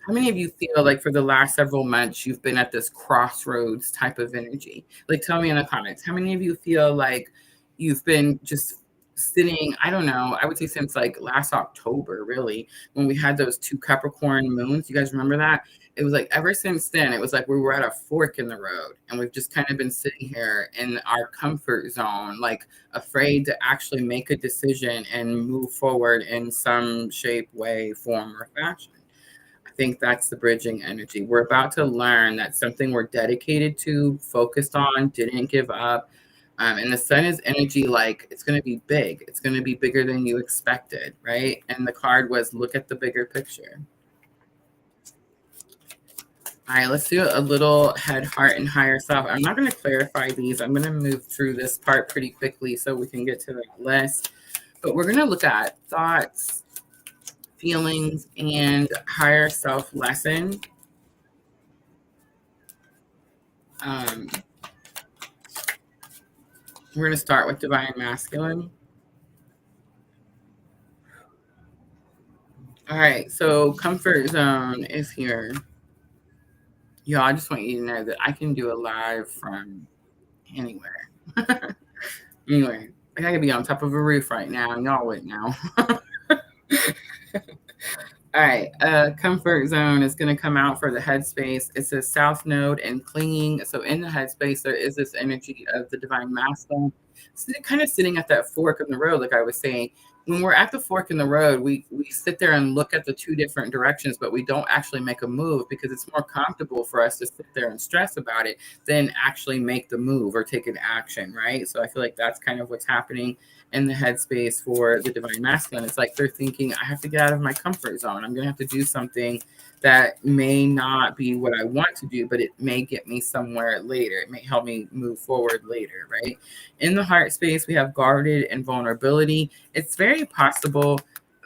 how many of you feel like for the last several months you've been at this crossroads type of energy? Like, tell me in the comments, how many of you feel like you've been just sitting, I don't know, I would say since like last October, really, when we had those two Capricorn moons. You guys remember that? It was like ever since then, it was like we were at a fork in the road and we've just kind of been sitting here in our comfort zone, like afraid to actually make a decision and move forward in some shape, way, form, or fashion. I think that's the bridging energy. We're about to learn that something we're dedicated to, focused on, didn't give up. And the Sun is energy, like it's going to be big. It's going to be bigger than you expected, right? And the card was look at the bigger picture. All right, let's do a little head, heart, and higher self. I'm not going to clarify these. I'm going to move through this part pretty quickly so we can get to the list. But we're going to look at thoughts, feelings, and higher self lesson. We're going to start with divine masculine. All right, so comfort zone is here. Y'all, I just want you to know that I can do a live from anywhere. Anyway, like I could be on top of a roof right now, and y'all wouldn't know. All right, comfort zone is going to come out for the headspace. It says south node and clinging. So in the headspace, there is this energy of the divine masculine, kind of sitting at that fork in the road, like I was saying. When we're at the fork in the road, we sit there and look at the two different directions, but we don't actually make a move because it's more comfortable for us to sit there and stress about it than actually make the move or take an action, right? So I feel like that's kind of what's happening in the headspace for the divine masculine. It's like they're thinking, I have to get out of my comfort zone. I'm going to have to do something that may not be what I want to do, but it may get me somewhere later. It may help me move forward later, right? In the heart space, we have guarded and vulnerability. It's very possible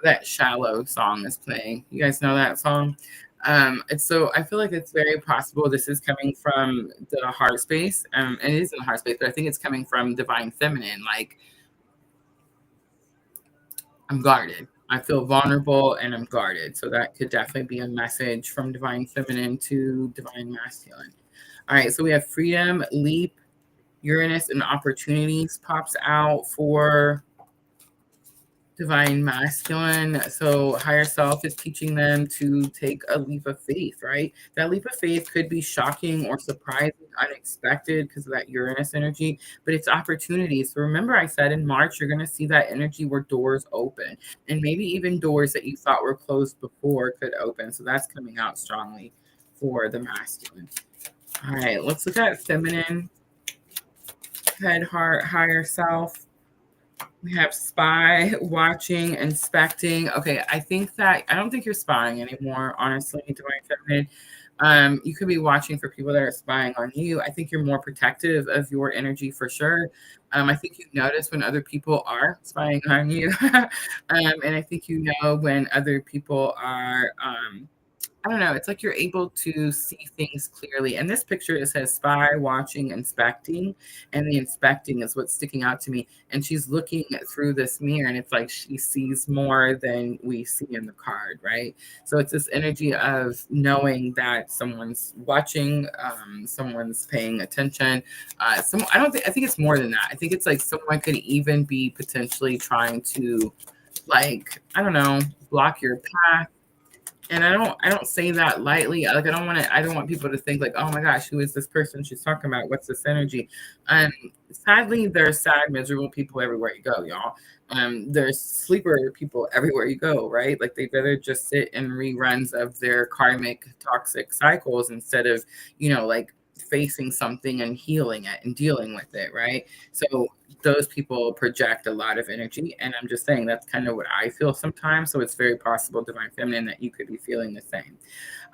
that Shallow song is playing. You guys know that song? It's so I feel like it's very possible this is coming from the heart space. And it is in the heart space, but I think it's coming from divine feminine. Like, I'm guarded. I feel vulnerable and I'm guarded. So that could definitely be a message from divine feminine to divine masculine. All right, so we have freedom, leap, Uranus, and opportunities pops out for divine masculine. So higher self is teaching them to take a leap of faith, right? That leap of faith could be shocking or surprising, unexpected because of that Uranus energy, but it's opportunities. So remember I said in March, you're going to see that energy where doors open, and maybe even doors that you thought were closed before could open. So that's coming out strongly for the masculine. All right, let's look at feminine, head, heart, higher self. We have spy, watching, inspecting. Okay, I don't think you're spying anymore, honestly, divine feminine. You could be watching for people that are spying on you. I think you're more protective of your energy for sure. I think you notice when other people are spying on you. And I think you know when other people are I don't know. It's like you're able to see things clearly. And this picture, it says spy, watching, inspecting. And the inspecting is what's sticking out to me. And she's looking through this mirror, and it's like she sees more than we see in the card, right? So it's this energy of knowing that someone's watching, someone's paying attention. I think it's more than that. I think it's like someone could even be potentially trying to, like, I don't know, block your path. And I don't say that lightly. Like, I don't want people to think like, oh my gosh, who is this person she's talking about? What's this energy? Sadly, there's sad, miserable people everywhere you go, y'all. There's sleeper people everywhere you go, right? Like, they better just sit in reruns of their karmic toxic cycles instead of, like facing something and healing it and dealing with it, right? So those people project a lot of energy, and I'm just saying that's kind of what I feel sometimes. So it's very possible, divine feminine, that you could be feeling the same.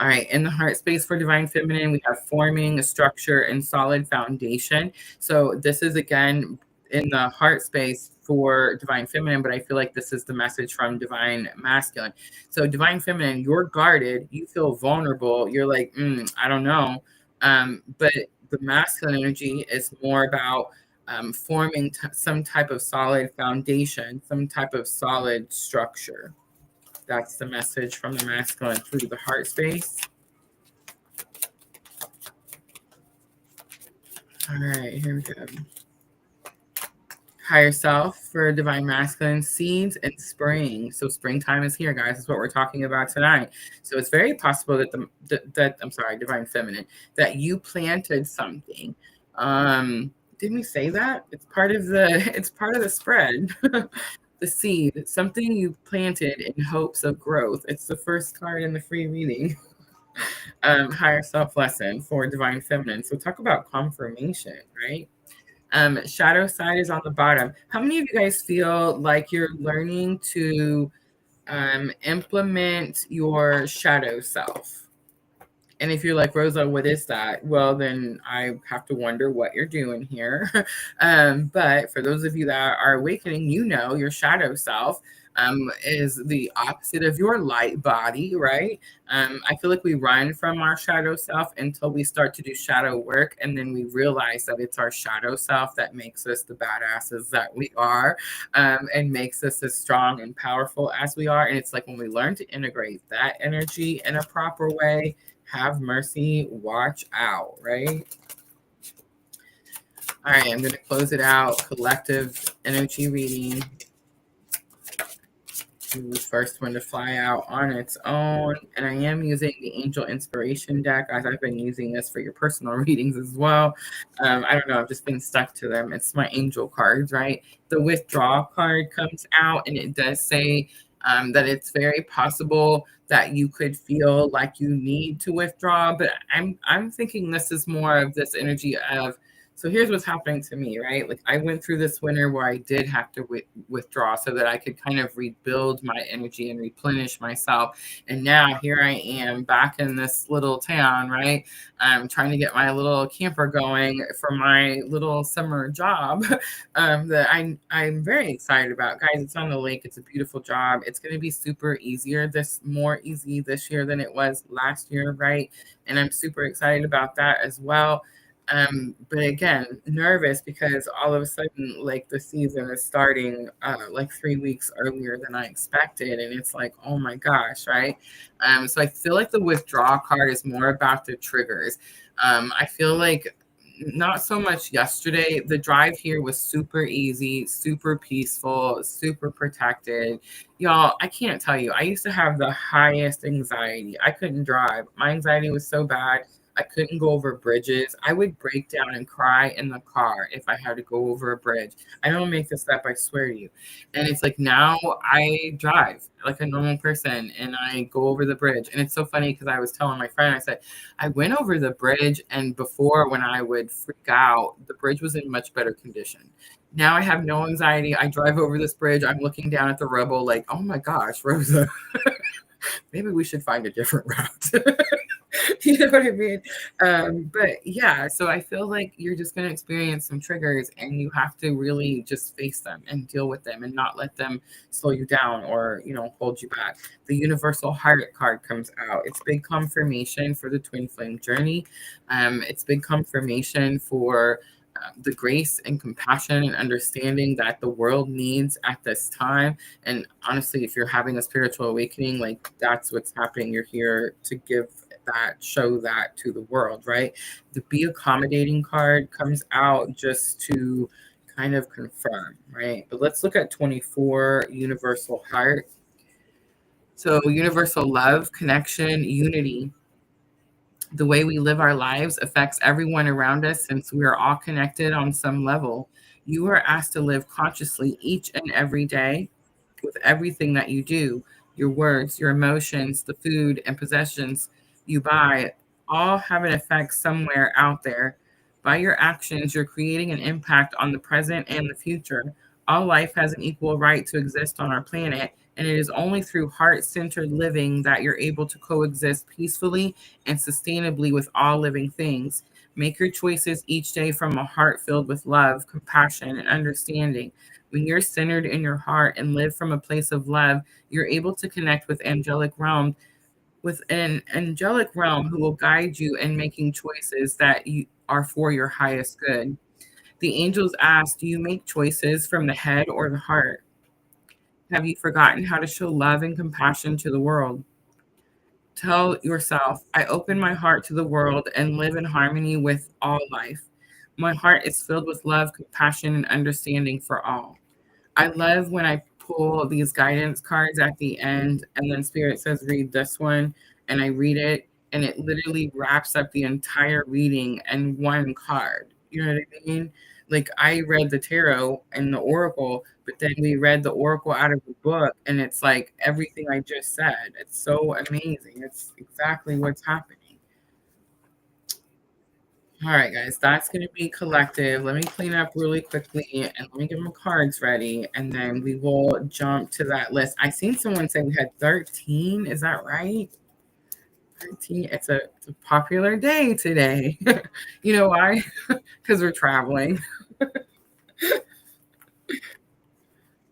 All right, in the heart space for divine feminine, we have forming a structure and solid foundation. So this is again in the heart space for divine feminine, but I feel like this is the message from divine masculine. So divine feminine, you're guarded, you feel vulnerable, you're like, I don't know. But the masculine energy is more about forming some type of solid foundation, some type of solid structure. That's the message from the masculine through the heart space. All right, here we go. Higher self for divine masculine, seeds and spring. So springtime is here, guys. That's what we're talking about tonight. So it's very possible that divine feminine, that you planted something. Didn't we say that? It's part of the spread. The seed, something you planted in hopes of growth. It's the first card in the free reading. Higher self lesson for divine feminine. So talk about confirmation, right? Shadow side is on the bottom. How many of you guys feel like you're learning to implement your shadow self? And if you're like, Rosa, what is that? Well, then I have to wonder what you're doing here. But for those of you that are awakening, you know your shadow self is the opposite of your light body, right? I feel like we run from our shadow self until we start to do shadow work. And then we realize that it's our shadow self that makes us the badasses that we are, and makes us as strong and powerful as we are. And it's like when we learn to integrate that energy in a proper way, have mercy, watch out, right? All right, I'm going to close it out. Collective energy reading. The first one to fly out on its own. And I am using the Angel Inspiration deck, as I've been using this for your personal readings as well. I don't know, I've just been stuck to them. It's my angel cards, right? The withdraw card comes out, and it does say that it's very possible that you could feel like you need to withdraw. But I'm thinking this is more of this energy of, so here's what's happening to me, right? Like I went through this winter where I did have to withdraw so that I could kind of rebuild my energy and replenish myself. And now here I am back in this little town, right? I'm trying to get my little camper going for my little summer job that I'm very excited about. Guys, it's on the lake. It's a beautiful job. It's going to be more easy this year than it was last year, right? And I'm super excited about that as well. But again, nervous because all of a sudden, like the season is starting like 3 weeks earlier than I expected. And it's like, oh my gosh, right? So I feel like the withdrawal card is more about the triggers. I feel like not so much yesterday. The drive here was super easy, super peaceful, super protected. Y'all, I can't tell you, I used to have the highest anxiety. I couldn't drive. My anxiety was so bad. I couldn't go over bridges. I would break down and cry in the car if I had to go over a bridge. I don't make this up, I swear to you. And it's like now I drive like a normal person and I go over the bridge. And it's so funny because I was telling my friend, I said, I went over the bridge, and before when I would freak out, the bridge was in much better condition. Now I have no anxiety. I drive over this bridge. I'm looking down at the rubble like, oh my gosh, Rosa, maybe we should find a different route. You know what I mean? But yeah, so I feel like you're just going to experience some triggers, and you have to really just face them and deal with them and not let them slow you down or, hold you back. The Universal Heart card comes out. It's big confirmation for the twin flame journey. It's big confirmation for the grace and compassion and understanding that the world needs at this time. And honestly, if you're having a spiritual awakening, like that's what's happening. You're here to show that to the world, right? The Be Accommodating card comes out just to kind of confirm, right? But let's look at 24 Universal Heart. So universal love, connection, unity. The way we live our lives affects everyone around us since we are all connected on some level. You are asked to live consciously each and every day with everything that you do, your words, your emotions, the food and possessions you buy, all have an effect somewhere out there. By your actions, you're creating an impact on the present and the future. All life has an equal right to exist on our planet, and it is only through heart-centered living that you're able to coexist peacefully and sustainably with all living things. Make your choices each day from a heart filled with love, compassion, and understanding. When you're centered in your heart and live from a place of love, you're able to connect with an angelic realm who will guide you in making choices that you are for your highest good. The angels ask, do you make choices from the head or the heart? Have you forgotten how to show love and compassion to the world? Tell yourself, I open my heart to the world and live in harmony with all life. My heart is filled with love, compassion, and understanding for all. I love when I pull these guidance cards at the end, and then Spirit says, read this one, and I read it, and it literally wraps up the entire reading in one card. You know what I mean? Like I read the tarot and the oracle, but then we read the oracle out of the book, and it's like everything I just said. It's so amazing. It's exactly what's happening. All right, guys, that's going to be collective. Let me clean up really quickly and let me get my cards ready, and then we will jump to that list. I seen someone say we had 13. Is that right? It's a popular day today. You know why? Because we're traveling.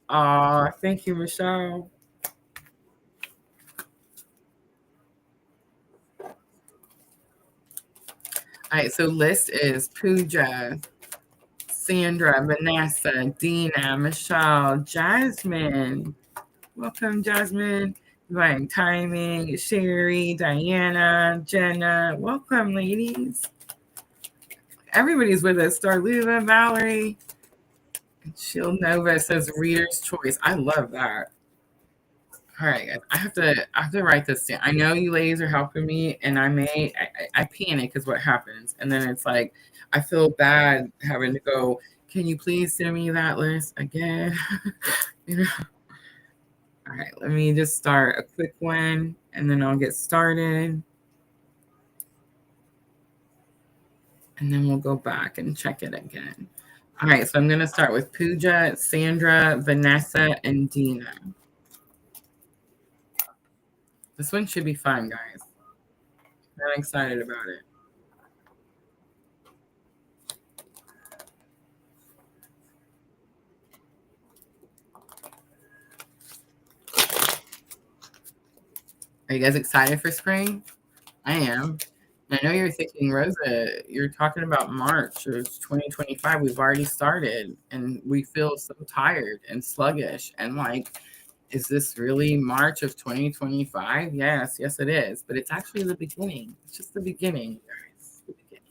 Aw, thank you, Michelle. All right, so list is Pooja, Sandra, Vanessa, Dina, Michelle, Jasmine. Welcome, Jasmine. Divine Timing, Sherry, Diana, Jenna. Welcome, ladies. Everybody's with us. Starluva, Valerie. Shield Nova says reader's choice. I love that. All right, guys. I have to write this down. I know you ladies are helping me, and I panic is what happens, and then it's like I feel bad having to go. Can you please send me that list again? you know. All right, let me just start a quick one, and then I'll get started, and then we'll go back and check it again. All right, so I'm gonna start with Pooja, Sandra, Vanessa, and Dina. This one should be fun, guys. I'm excited about it. Are you guys excited for spring? I am. I know you're thinking, Rosa, you're talking about March of 2025. We've already started and we feel so tired and sluggish. And like, is this really March of 2025? Yes, yes, it is. But it's actually the beginning. It's just the beginning, guys. The beginning.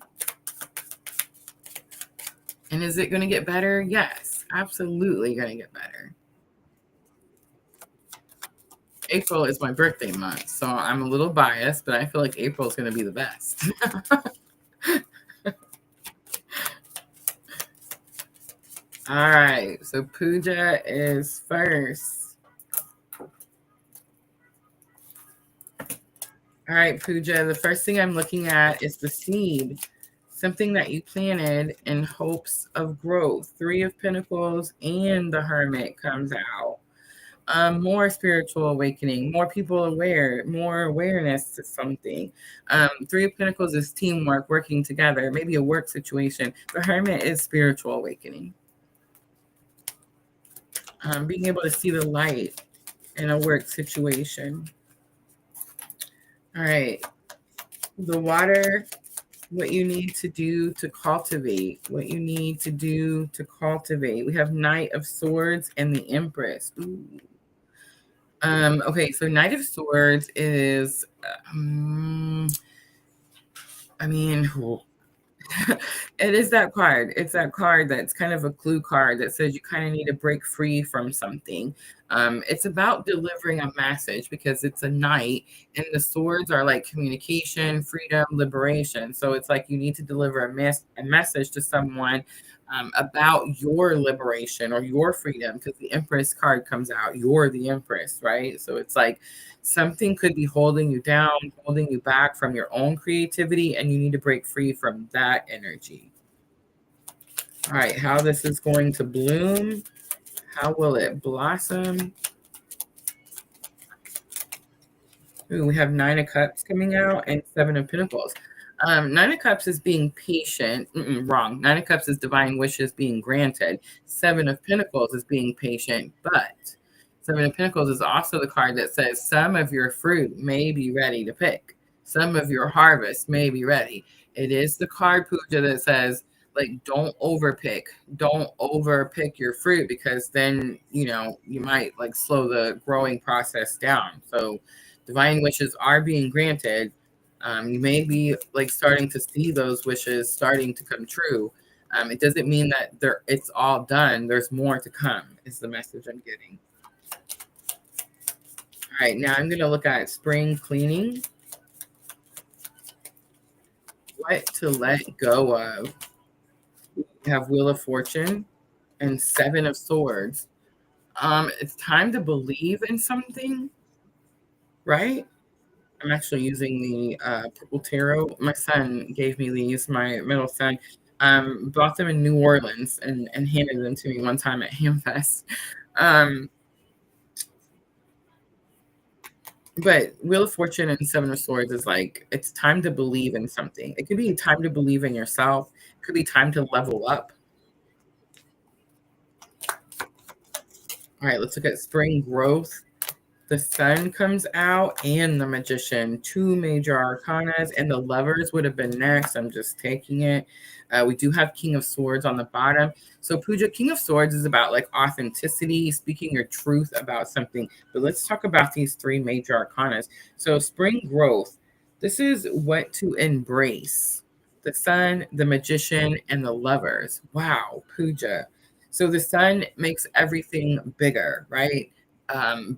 And is it going to get better? Yes, absolutely going to get better. April is my birthday month, so I'm a little biased, but I feel like April is going to be the best. All right, so Pooja is first. All right, Pooja, the first thing I'm looking at is the seed, something that you planted in hopes of growth. 3 of Pentacles and the Hermit comes out. More spiritual awakening, more people aware, more awareness to something. 3 of Pentacles is teamwork, working together, maybe a work situation. The Hermit is spiritual awakening. Being able to see the light in a work situation. All right. The water, what you need to do to cultivate, what you need to do to cultivate. We have Knight of Swords and the Empress. Ooh. Okay, so Knight of Swords is, I mean, it is that card. It's that card that's kind of a clue card that says you kind of need to break free from something. It's about delivering a message because it's a knight, and the swords are like communication, freedom, liberation. So it's like you need to deliver a message to someone about your liberation or your freedom because the Empress card comes out. You're the Empress, right? So it's like something could be holding you down, holding you back from your own creativity, and you need to break free from that energy. All right, how this is going to bloom. How will it blossom? Ooh, we have 9 of Cups coming out and 7 of Pentacles. 9 of Cups is being patient. Wrong. 9 of Cups is divine wishes being granted. 7 of Pentacles is being patient, but 7 of Pentacles is also the card that says some of your fruit may be ready to pick. Some of your harvest may be ready. It is the card, Pooja, that says, like, don't overpick. Don't overpick your fruit because then, you might like slow the growing process down. So divine wishes are being granted. You may be like starting to see those wishes starting to come true. It doesn't mean that it's all done. There's more to come is the message I'm getting. All right, now I'm going to look at spring cleaning. What to let go of. We have Wheel of Fortune and 7 of Swords. It's time to believe in something, right? I'm actually using the Purple Tarot. My son gave me these, my middle son. Bought them in New Orleans and handed them to me one time at Hamfest. But Wheel of Fortune and Seven of Swords is like, it's time to believe in something. It could be time to believe in yourself. It could be time to level up. All right, let's look at spring growth. The Sun comes out and the Magician, two major arcanas, and the Lovers would have been next. I'm just taking it. We do have King of Swords on the bottom. So Pooja, King of Swords is about like authenticity, speaking your truth about something. But let's talk about these three major arcanas. So spring growth, this is what to embrace. The Sun, the Magician, and the Lovers. Wow, Pooja. So the Sun makes everything bigger, right?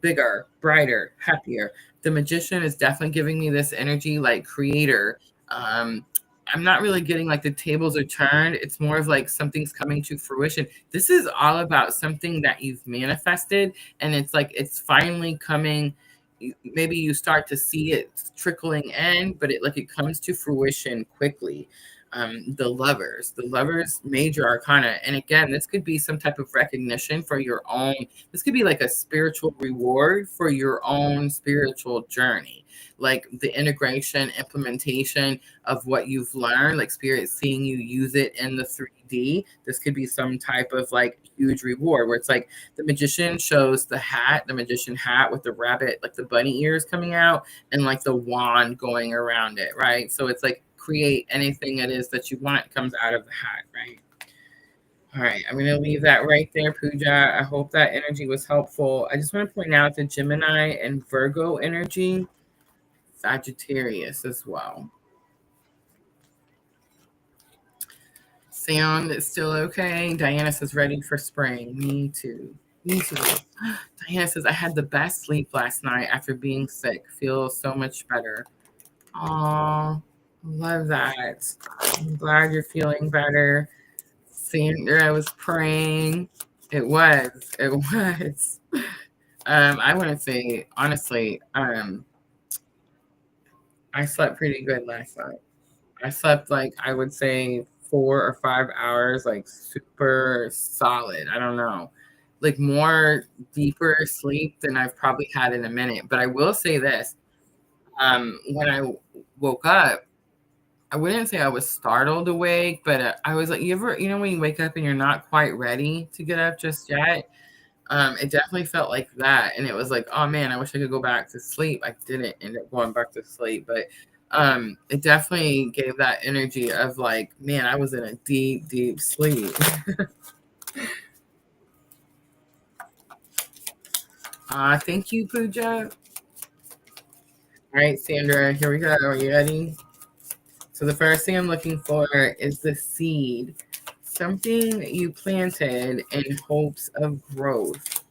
Bigger, brighter, happier. The Magician is definitely giving me this energy like creator. I'm not really getting like the tables are turned. It's more of like something's coming to fruition. This is all about something that you've manifested, and it's like it's finally coming. Maybe you start to see it trickling in, but it comes to fruition quickly. The lovers major arcana, and again, this could be some type of recognition for your own. This could be like a spiritual reward for your own spiritual journey, like the integration implementation of what you've learned, like spirit seeing you use it in the 3D. This could be some type of like huge reward where it's like the Magician shows the magician hat with the rabbit, like the bunny ears coming out, and like the wand going around it, right? So it's like create anything it is that you want comes out of the hat, right? All right, I'm going to leave that right there, Pooja. I hope that energy was helpful. I just want to point out the Gemini and Virgo energy, Sagittarius as well. Sound is still okay. Diana says ready for spring. Me too. Me too. Diana says I had the best sleep last night after being sick. Feel so much better. Aw, love that. I'm glad you're feeling better. Sandra was praying. It was. It was. I want to say honestly, I slept pretty good last night. I slept like I would say 4 or 5 hours, like super solid. I don't know, like more deeper sleep than I've probably had in a minute. But I will say this: when I woke up, I wouldn't say I was startled awake, but I was like, you know, when you wake up and you're not quite ready to get up just yet. It definitely felt like that, and it was like, oh man, I wish I could go back to sleep. I didn't end up going back to sleep, but it definitely gave that energy of like, man, I was in a deep, deep sleep. Thank you, Pooja. All right, Sandra, here we go. Are you ready? So the first thing I'm looking for is the seed, something you planted in hopes of growth.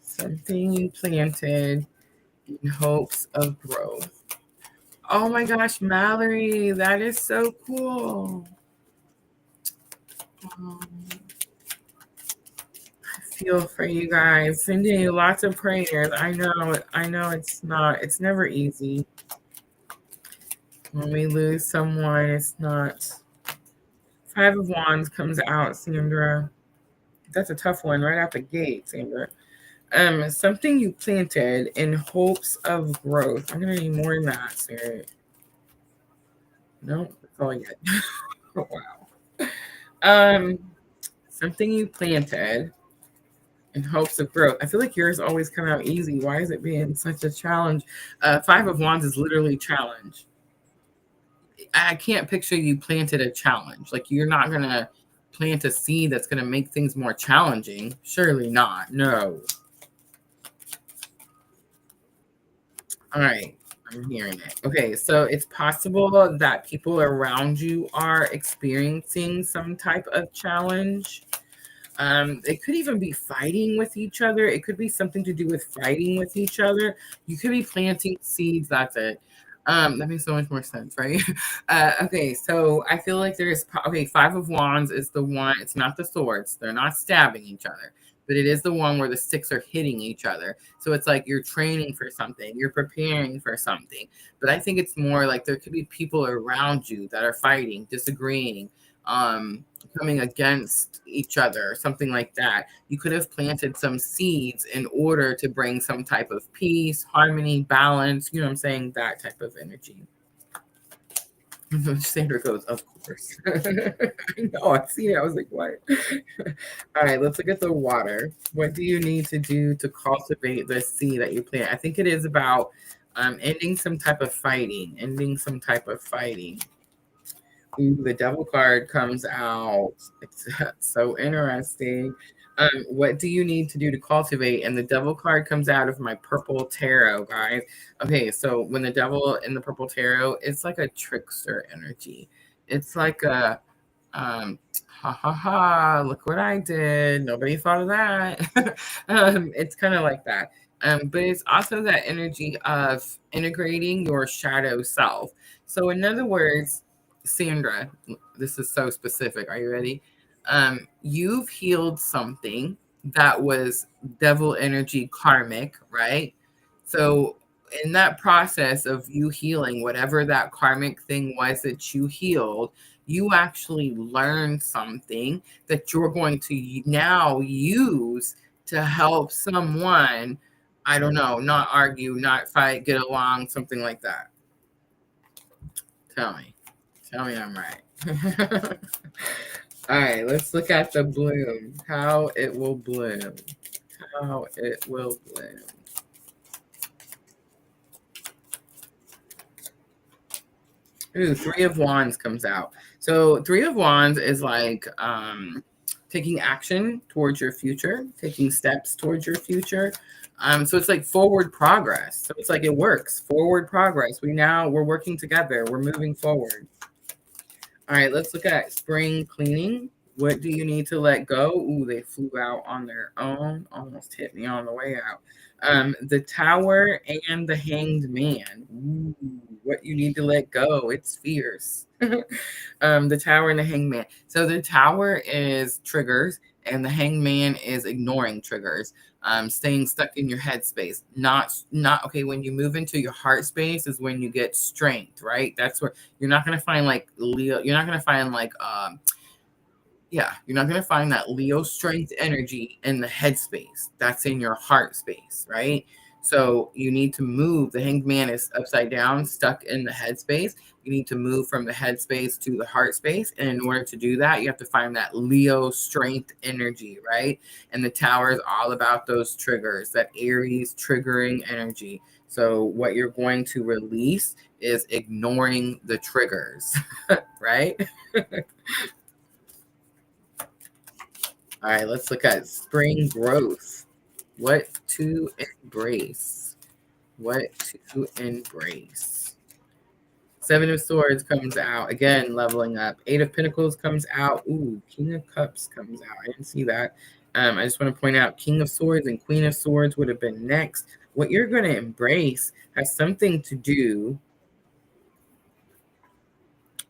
Something you planted in hopes of growth. Oh my gosh, Mallory, that is so cool. I feel for you guys. Sending you lots of prayers. I know it's never easy. When we lose someone, it's not. Five of Wands comes out, Sandra. That's a tough one right out the gate, Sandra. Something you planted in hopes of growth. I'm gonna need more than that, Sarah. Nope, that's all I get. Oh, wow. Um, something you planted in hopes of growth. I feel like yours always come out easy. Why is it being such a challenge? Five of Wands is literally challenge. I can't picture you planted a challenge. Like you're not gonna plant a seed that's gonna make things more challenging. Surely not. No. All right. I'm hearing it. Okay, so it's possible that people around you are experiencing some type of challenge. It could even be fighting with each other. It could be something to do with fighting with each other. You could be planting seeds. That's it. That makes so much more sense, right? Okay, so I feel like okay, Five of Wands is the one. It's not the swords. They're not stabbing each other, but it is the one where the sticks are hitting each other. So it's like you're training for something, you're preparing for something. But I think it's more like there could be people around you that are fighting, disagreeing, coming against each other, something like that. You could have planted some seeds in order to bring some type of peace, harmony, balance, you know what I'm saying? That type of energy. Sandra goes, of course. No, I see it. I was like, what? All right, let's look at the water. What do you need to do to cultivate the seed that you plant? I think it is about ending some type of fighting, Ooh, the devil card comes out. It's so interesting. What do you need to do to cultivate? And the devil card comes out of my purple tarot, guys. Okay, so when the devil in the purple tarot, it's like a trickster energy. It's like a ha ha ha, look what I did. Nobody thought of that. It's kind of like that. But it's also that energy of integrating your shadow self. So in other words, Sandra, this is so specific. Are you ready? You've healed something that was devil energy karmic, right? So in that process of you healing whatever that karmic thing was that you healed, you actually learned something that you're going to now use to help someone, I don't know, not argue, not fight, get along, something like that. Tell me I'm right. All right, let's look at the bloom, how it will bloom. Ooh, Three of Wands comes out. So Three of Wands is like taking action towards your future, taking steps towards your future. So it's like forward progress. So it's like it works. Forward progress. We're working together. We're moving forward. All right, let's look at spring cleaning. What do you need to let go? Ooh, they flew out on their own. Almost hit me on the way out. The Tower and the Hanged Man. Ooh, what you need to let go. It's fierce. The Tower and the Hanged Man. So the Tower is triggers, and the Hanged Man is ignoring triggers. Staying stuck in your headspace. Not okay. When you move into your heart space is when you get strength, right? That's where you're not gonna find like Leo. You're not gonna find like you're not gonna find that Leo strength energy in the headspace. That's in your heart space, right? So you need to move. The Hanged Man is upside down, stuck in the headspace. You need to move from the headspace to the heart space. And in order to do that, you have to find that Leo strength energy, right? And the Tower is all about those triggers, that Aries triggering energy. So what you're going to release is ignoring the triggers, right? All right, let's look at spring growth. What to embrace? Seven of Swords comes out. Again, leveling up. Eight of Pentacles comes out. Ooh, King of Cups comes out. I didn't see that. I just want to point out King of Swords and Queen of Swords would have been next. What you're going to embrace has something to do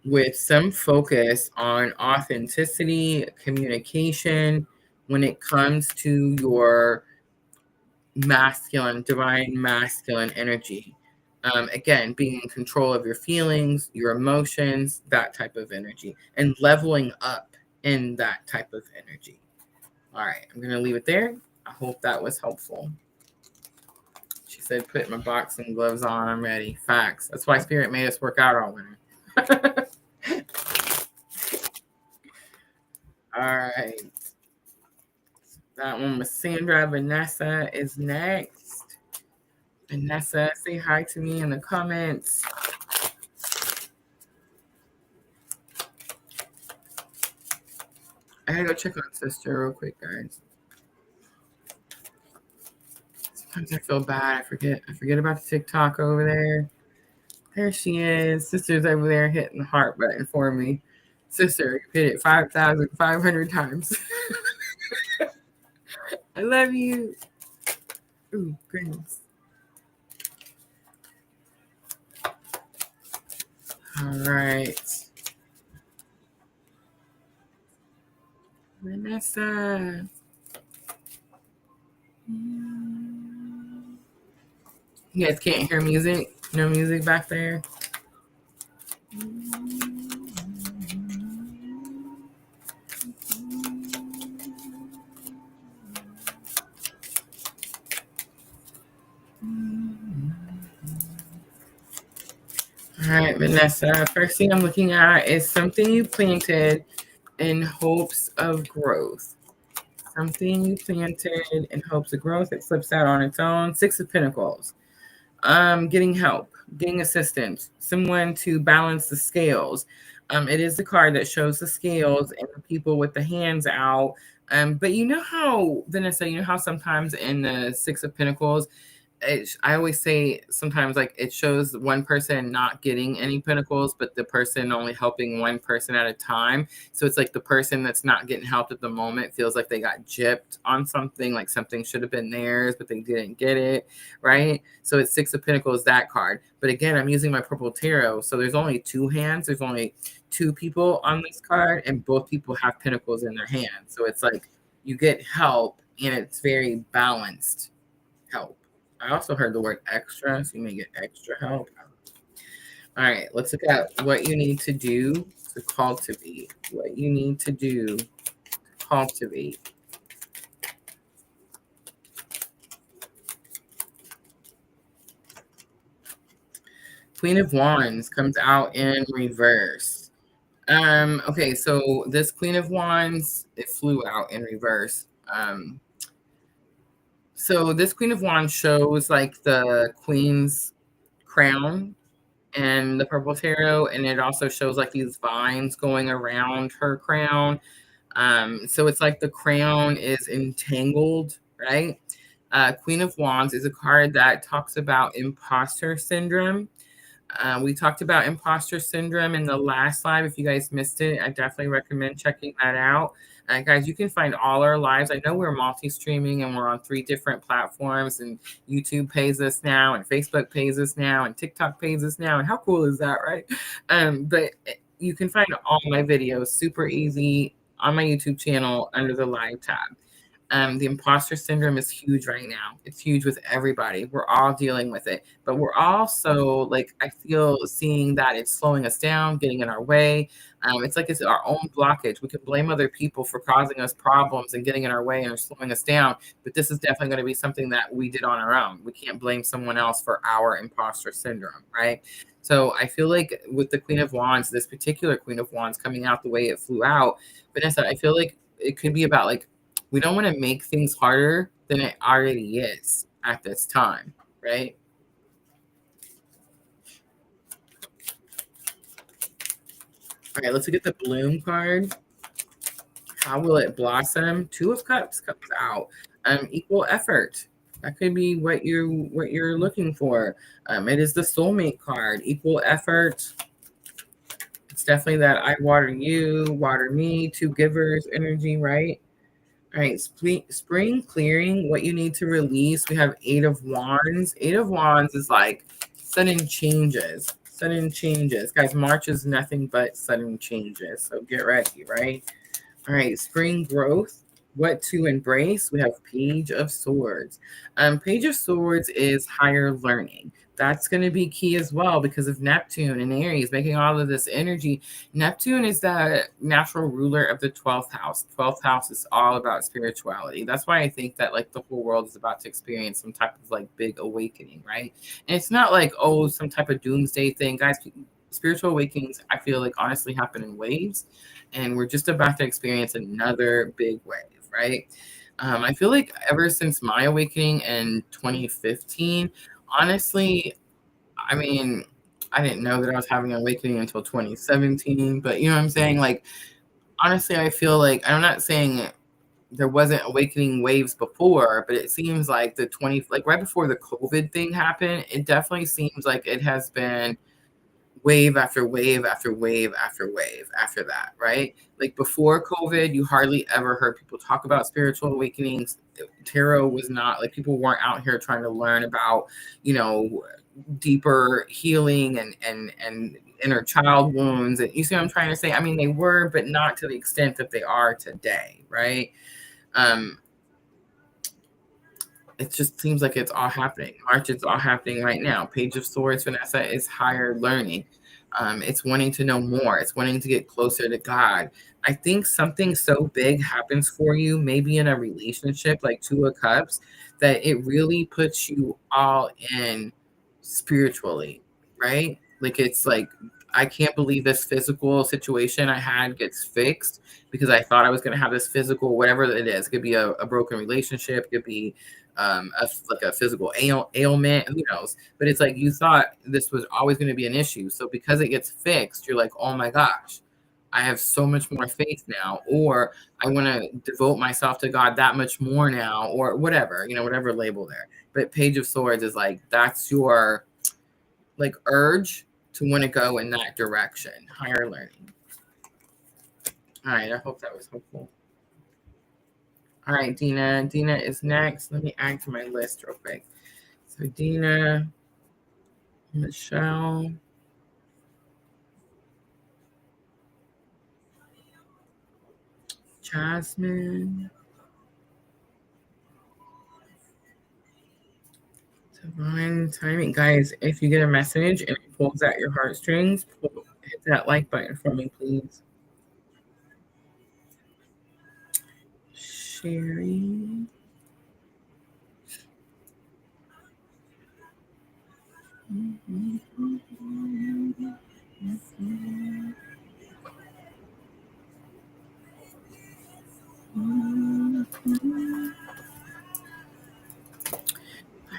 with some focus on authenticity, communication, when it comes to your divine masculine energy. Again, being in control of your feelings, your emotions, that type of energy, and leveling up in that type of energy. All right, I'm going to leave it there. I hope that was helpful. She said, put my boxing gloves on. I'm ready. Facts. That's why Spirit made us work out all winter. All right. That one was Sandra. Vanessa is next. Vanessa, say hi to me in the comments. I gotta go check on sister real quick, guys. Sometimes I feel bad. I forget about the TikTok over there. There she is. Sister's over there hitting the heart button for me. Sister, you hit it 5,500 times. I love you. Ooh, goodness. All right. Vanessa. You guys can't hear music? No music back there? right, Vanessa. First thing I'm looking at is something you planted in hopes of growth. Something you planted in hopes of growth. It flips out on its own. Six of Pentacles. Getting help, getting assistance, someone to balance the scales. It is the card that shows the scales and the people with the hands out. But you know how, Vanessa, you know how sometimes in the Six of Pentacles, I always say sometimes like it shows one person not getting any pentacles, but the person only helping one person at a time. So it's like the person that's not getting helped at the moment feels like they got gypped on something, like something should have been theirs, but they didn't get it, right? So it's Six of Pentacles, that card. But again, I'm using my purple tarot. So there's only two hands. There's only two people on this card, and both people have pentacles in their hands. So it's like you get help, and it's very balanced help. I also heard the word extra, so you may get extra help. All right, let's look at what you need to do to cultivate. What you need to do to cultivate. Queen of Wands comes out in reverse. Okay, so this Queen of Wands, it flew out in reverse. So this Queen of Wands shows like the Queen's crown and the purple tarot, and it also shows like these vines going around her crown. So it's like the crown is entangled, right? Queen of Wands is a card that talks about imposter syndrome. We talked about imposter syndrome in the last live. If you guys missed it, I definitely recommend checking that out. Guys, you can find all our lives. I know we're multi-streaming and we're on 3 different platforms, and YouTube pays us now, and Facebook pays us now, and TikTok pays us now. And how cool is that, right? But you can find all my videos super easy on my YouTube channel under the live tab. The imposter syndrome is huge right now. It's huge with everybody. We're all dealing with it, but we're also like, I feel seeing that it's slowing us down, getting in our way. It's like it's our own blockage. We could blame other people for causing us problems and getting in our way and slowing us down, but this is definitely going to be something that we did on our own. We can't blame someone else for our imposter syndrome, right? So I feel like with the Queen of Wands, this particular Queen of Wands coming out the way it flew out, Vanessa, I feel like it could be about like, we don't want to make things harder than it already is at this time, right? All right, let's look at the bloom card. How will it blossom? Two of Cups comes out. Equal effort. That could be what you're looking for. It is the soulmate card. Equal effort. It's definitely that I water you, water me, two givers energy, right? All right, spring clearing, what you need to release. We have Eight of Wands. Eight of Wands is like sudden changes. Sudden changes. Guys, March is nothing but sudden changes. So get ready, right? All right, spring growth. What to embrace. We have Page of Swords. Page of Swords is higher learning. That's going to be key as well because of Neptune and Aries making all of this energy. Neptune is the natural ruler of the 12th house. 12th house is all about spirituality. That's why I think that like the whole world is about to experience some type of like big awakening, right? And it's not like, oh, some type of doomsday thing. Guys, spiritual awakenings, I feel like honestly happen in waves. And we're just about to experience another big wave, right? I feel like ever since my awakening in 2015, honestly, I mean, I didn't know that I was having an awakening until 2017, but you know what I'm saying? Like, honestly, I feel like, I'm not saying there wasn't awakening waves before, but it seems like like right before the COVID thing happened, it definitely seems like it has been wave after wave after wave after wave after that, right? Like before COVID, you hardly ever heard people talk about spiritual awakenings. Tarot was not like people weren't out here trying to learn about, you know, deeper healing and inner child wounds. And you see what I'm trying to say? I mean, they were, but not to the extent that they are today, right? It just seems like it's all happening. March is all happening right now. Page of Swords, Vanessa, is higher learning. It's wanting to know more. It's wanting to get closer to God. I think something so big happens for you, maybe in a relationship like Two of Cups, that it really puts you all in spiritually, right? Like, it's like, I can't believe this physical situation I had gets fixed because I thought I was going to have this physical, whatever it is. It could be a broken relationship. It could be like a physical ailment. Who knows? But it's like you thought this was always going to be an issue. So because it gets fixed, you're like, oh my gosh, I have so much more faith now, or I want to devote myself to God that much more now, or whatever, whatever label there. But Page of Swords is like, that's your like urge to want to go in that direction, higher learning. All right, I hope that was helpful. All right, Dina. Dina is next. Let me add to my list real quick. So Dina, Michelle, Jasmine, Divine Timing. Guys, if you get a message and it pulls at your heartstrings, hit that like button for me, please. Sherry.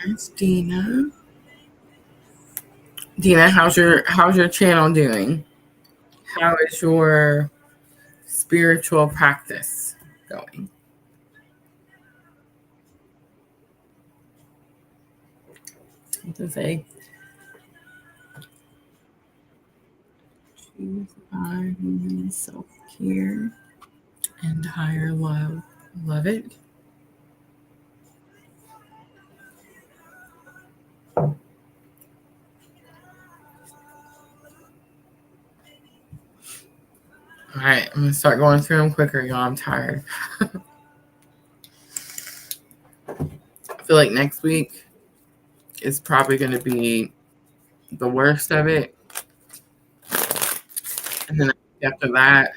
That's Dina. Dina, how's your channel doing? How is your spiritual practice going? What to say? Choose self-care and higher love. Love it. All right, I'm gonna start going through them quicker, y'all. I'm tired. I feel like next week is probably gonna be the worst of it, and then after that,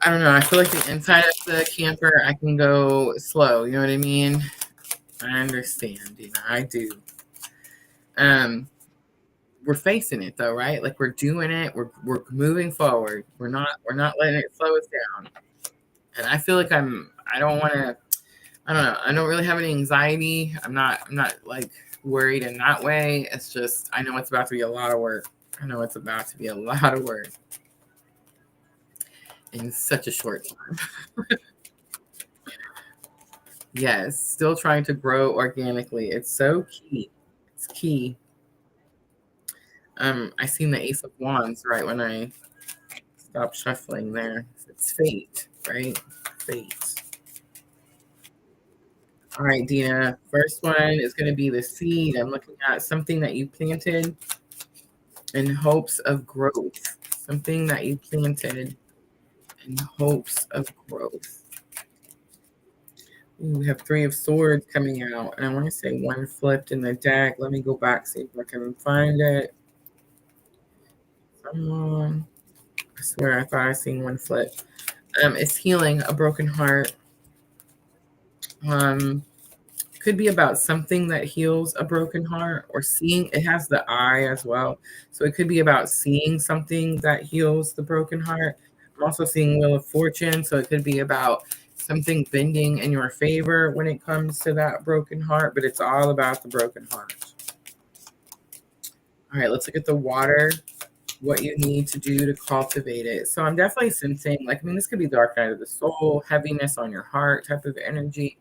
I don't know. I feel like the inside of the camper, I can go slow. You know what I mean? I understand, I do. We're facing it though, right? Like we're doing it. We're moving forward. We're not letting it slow us down. And I feel like I don't want to. I don't know. I don't really have any anxiety. I'm not like worried in that way. It's just I know it's about to be a lot of work. In such a short time. Yes, still trying to grow organically. It's so key. It's key. I seen the Ace of Wands right when I stopped shuffling there. It's fate, right? Fate. All right, Dina. First one is going to be the seed. I'm looking at something that you planted in hopes of growth. Something that you planted in hopes of growth. Ooh, we have Three of Swords coming out. And I want to say one flipped in the deck. Let me go back, see if I can find it. I swear I thought I seen one flip. It's healing a broken heart. Could be about something that heals a broken heart, or seeing. It has the eye as well, so it could be about seeing something that heals the broken heart. I'm also seeing Wheel of Fortune, so it could be about something bending in your favor when it comes to that broken heart, but it's all about the broken heart. All right, let's look at the water, what you need to do to cultivate it. So I'm definitely sensing, like, this could be dark night of the soul, heaviness on your heart type of energy.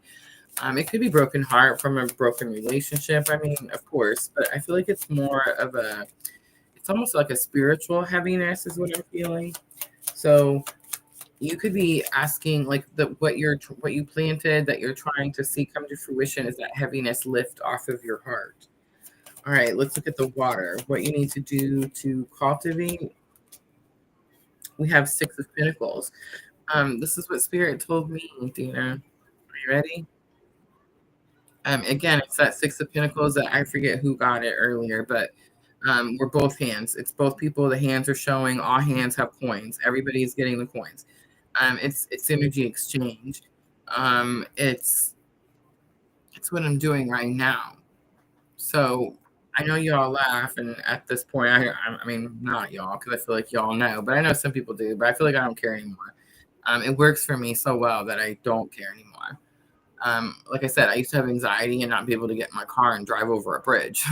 It could be broken heart from a broken relationship. Of course, but I feel like it's more of it's almost like a spiritual heaviness is what I'm feeling. So you could be asking, like, what you planted that you're trying to see come to fruition is that heaviness lift off of your heart. All right, let's look at the water. What you need to do to cultivate. We have Six of Pentacles. This is what Spirit told me, Dina. Are you ready? Again, it's that Six of Pentacles that I forget who got it earlier, but we're both hands. It's both people. The hands are showing. All hands have coins. Everybody's getting the coins. It's energy exchange. It's what I'm doing right now. So I know y'all laugh, and at this point, I mean, not y'all, because I feel like y'all know, but I know some people do, but I feel like I don't care anymore. It works for me so well that I don't care anymore. Like I said, I used to have anxiety and not be able to get in my car and drive over a bridge.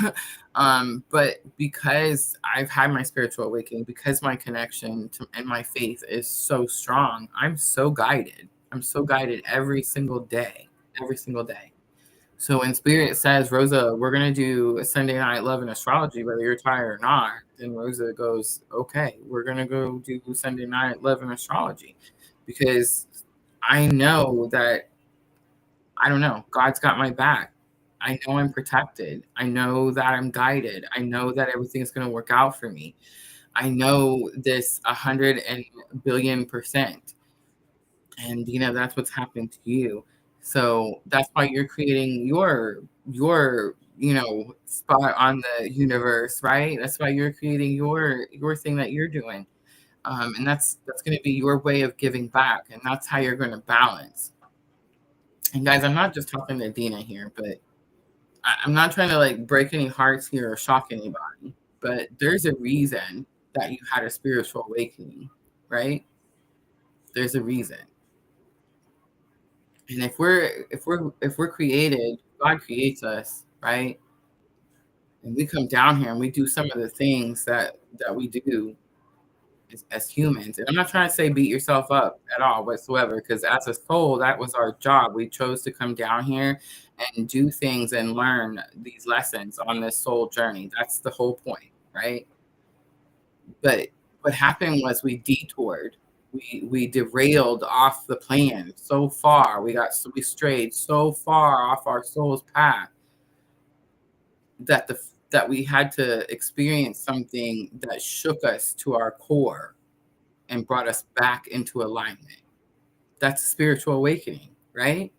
But because I've had my spiritual awakening, because my connection to and my faith is so strong, I'm so guided. I'm so guided every single day, every single day. So when Spirit says, Rosa, we're going to do a Sunday Night Love and Astrology, whether you're tired or not, then Rosa goes, okay, we're going to go do Sunday Night Love and Astrology, because I know that, I don't know, God's got my back. I know I'm protected. I know that I'm guided. I know that everything's going to work out for me. I know this 100 billion%. And that's what's happening to you. So that's why you're creating your spot on the universe, right? That's why you're creating your thing that you're doing. And that's going to be your way of giving back, and that's how you're going to balance. And guys, I'm not just talking to Dina here, but I'm not trying to like break any hearts here or shock anybody, but there's a reason that you had a spiritual awakening, right? There's a reason. And if we're created, God creates us, right? And we come down here and we do some of the things that we do as humans. And I'm not trying to say beat yourself up at all whatsoever, because as a soul, that was our job. We chose to come down here and do things and learn these lessons on this soul journey. That's the whole point, right? But what happened was we detoured. We derailed off the plan so far. We strayed so far off our soul's path that we had to experience something that shook us to our core and brought us back into alignment. That's a spiritual awakening, right?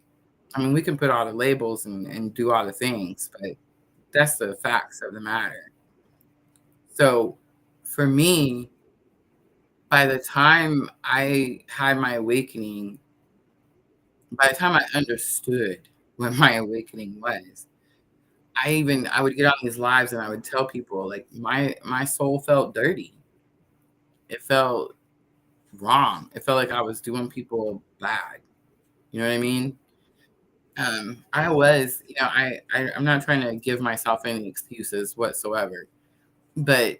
I mean, we can put all the labels and do all the things, but that's the facts of the matter. So for me, by the time I had my awakening, by the time I understood what my awakening was, I would get on these lives and I would tell people like my soul felt dirty. It felt wrong. It felt like I was doing people bad. You know what I mean? I was, I'm not trying to give myself any excuses whatsoever, but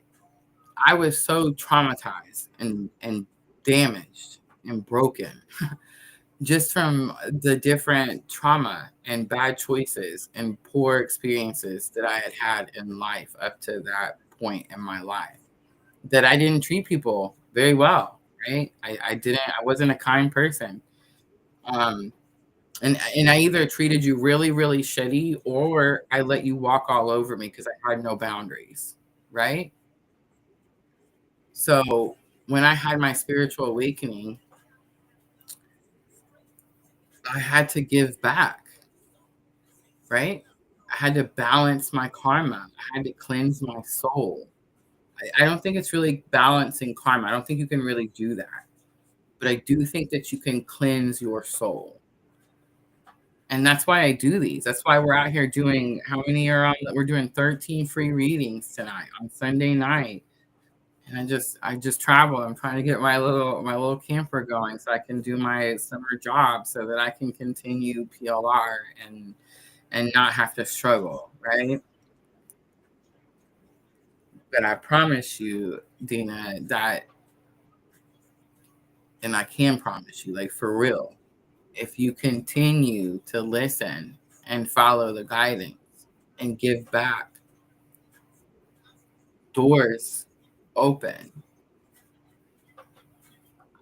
I was so traumatized and damaged and broken just from the different trauma and bad choices and poor experiences that I had had in life up to that point in my life, that I didn't treat people very well, right? I wasn't a kind person. Um, and I either treated you really, really shitty, or I let you walk all over me because I had no boundaries, right? So when I had my spiritual awakening, I had to give back, right? I had to balance my karma. I had to cleanse my soul. I don't think it's really balancing karma. I don't think you can really do that. But I do think that you can cleanse your soul. And that's why I do these. That's why we're out here doing, how many are on? We're doing 13 free readings tonight on Sunday night. And I just travel. I'm trying to get my little camper going so I can do my summer job so that I can continue PLR and not have to struggle, right? But I promise you, Dina, that, and I can promise you, like for real, if you continue to listen and follow the guidance and give back, doors open.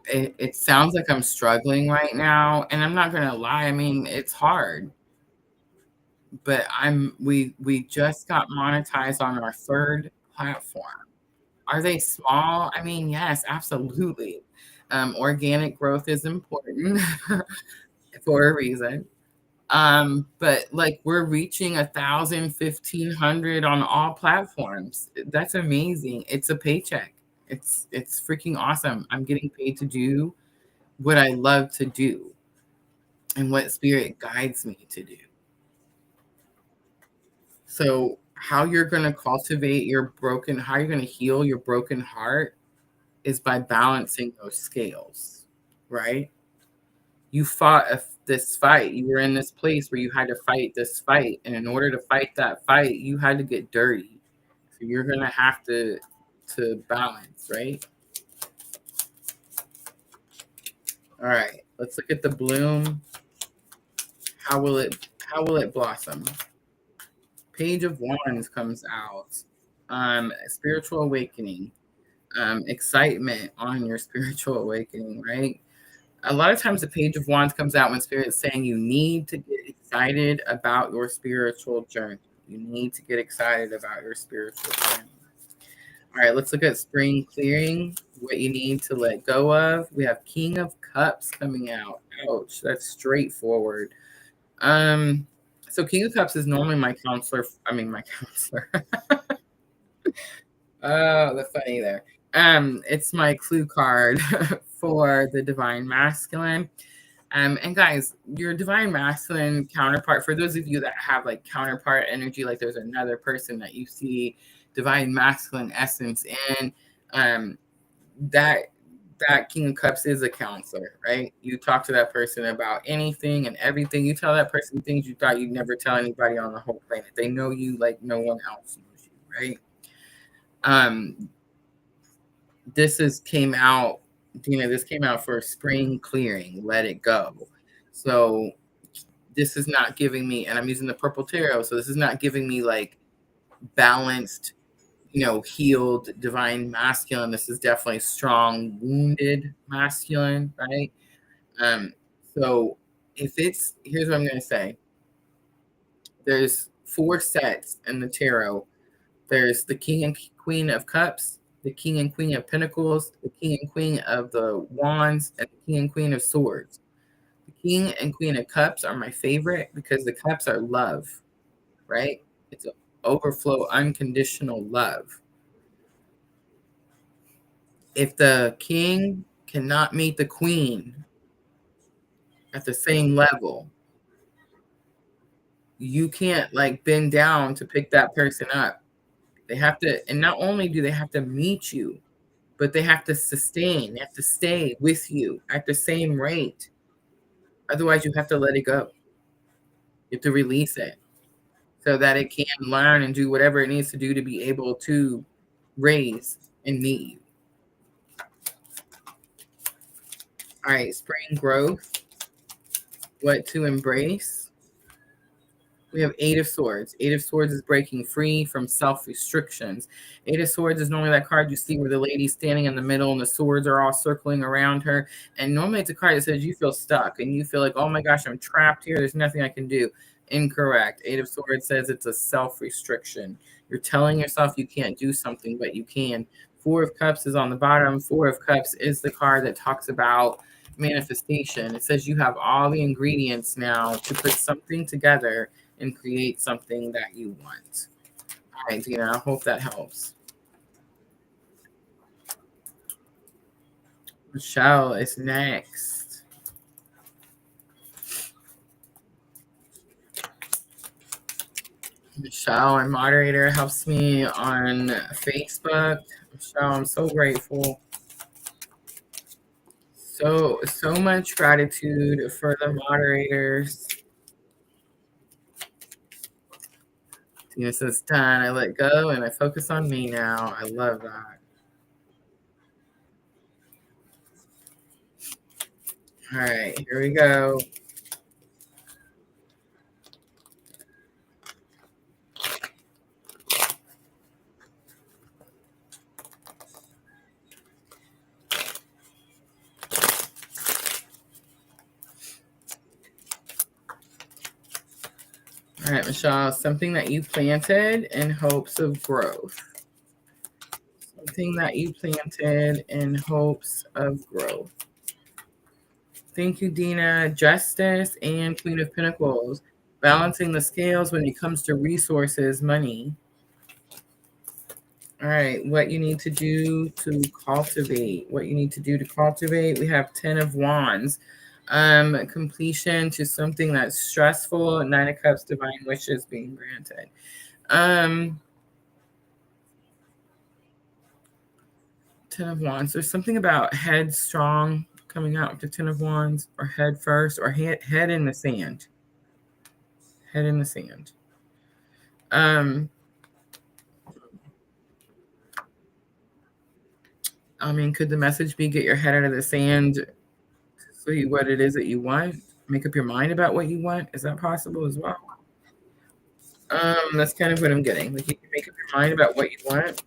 It sounds like I'm struggling right now, and I'm not gonna lie. I mean, it's hard, but we just got monetized on our third platform. Are they small? I mean, yes, absolutely. Organic growth is important for a reason. But like we're reaching 1,000, 1,500 on all platforms. That's amazing. It's a paycheck. It's freaking awesome. I'm getting paid to do what I love to do and what spirit guides me to do. So how you're going to cultivate how you're going to heal your broken heart is by balancing those scales, right? You fought this fight. You were in this place where you had to fight this fight. And in order to fight that fight, you had to get dirty. So you're going to have to balance, right? All right, let's look at the bloom. How will it blossom? Page of Wands comes out. Spiritual awakening. Excitement on your spiritual awakening, right? A lot of times the Page of Wands comes out when Spirit's saying you need to get excited about your spiritual journey. You need to get excited about your spiritual journey. All right, let's look at spring clearing, what you need to let go of. We have King of Cups coming out. Ouch, that's straightforward. So King of Cups is normally my counselor. Oh, the funny there. It's my clue card for the divine masculine. And guys, your divine masculine counterpart, for those of you that have like counterpart energy, like there's another person that you see divine masculine essence in, that King of Cups is a counselor, right? You talk to that person about anything and everything. You tell that person things you thought you'd never tell anybody on the whole planet. They know you like no one else knows you, right? This came out for spring clearing. Let it go. So this is not giving me, and I'm using the purple tarot, so this is not giving me like balanced, healed divine masculine. This is definitely strong, wounded masculine, right? So here's what I'm going to say. There's 4 sets in the tarot. There's the King and Queen of Cups, the King and Queen of Pentacles, the King and Queen of the Wands, and the King and Queen of Swords. The King and Queen of Cups are my favorite because the cups are love, right? It's an overflow, unconditional love. If the king cannot meet the queen at the same level, you can't like bend down to pick that person up. They have to, and not only do they have to meet you, but they have to sustain, they have to stay with you at the same rate. Otherwise, you have to let it go. You have to release it so that it can learn and do whatever it needs to do to be able to raise and meet you. All right, spring growth, what to embrace. We have 8 of Swords. 8 of Swords is breaking free from self-restrictions. 8 of Swords is normally that card you see where the lady's standing in the middle and the swords are all circling around her. And normally it's a card that says you feel stuck and you feel like, oh my gosh, I'm trapped here. There's nothing I can do. Incorrect. 8 of Swords says it's a self-restriction. You're telling yourself you can't do something, but you can. 4 of Cups is on the bottom. 4 of Cups is the card that talks about manifestation. It says you have all the ingredients now to put something together and create something that you want. All right, Dina, I hope that helps. Michelle is next. Michelle, our moderator, helps me on Facebook. Michelle, I'm so grateful. So much gratitude for the moderators. Tina says, done. I let go and I focus on me now. I love that. All right, here we go. All right, Michelle, something that you planted in hopes of growth. Something that you planted in hopes of growth. Thank you, Dina. Justice and Queen of Pentacles. Balancing the scales when it comes to resources, money. All right, what you need to do to cultivate. What you need to do to cultivate. We have 10 of Wands. Completion to something that's stressful. 9 of Cups, divine wishes being granted. Um, Ten of Wands. There's something about headstrong coming out with the Ten of Wands, or head first, or head in the sand. Head in the sand. I mean, could the message be get your head out of the sand, see what it is that you want, make up your mind about what you want? Is that possible as well? That's kind of what I'm getting. Like, you can make up your mind about what you want.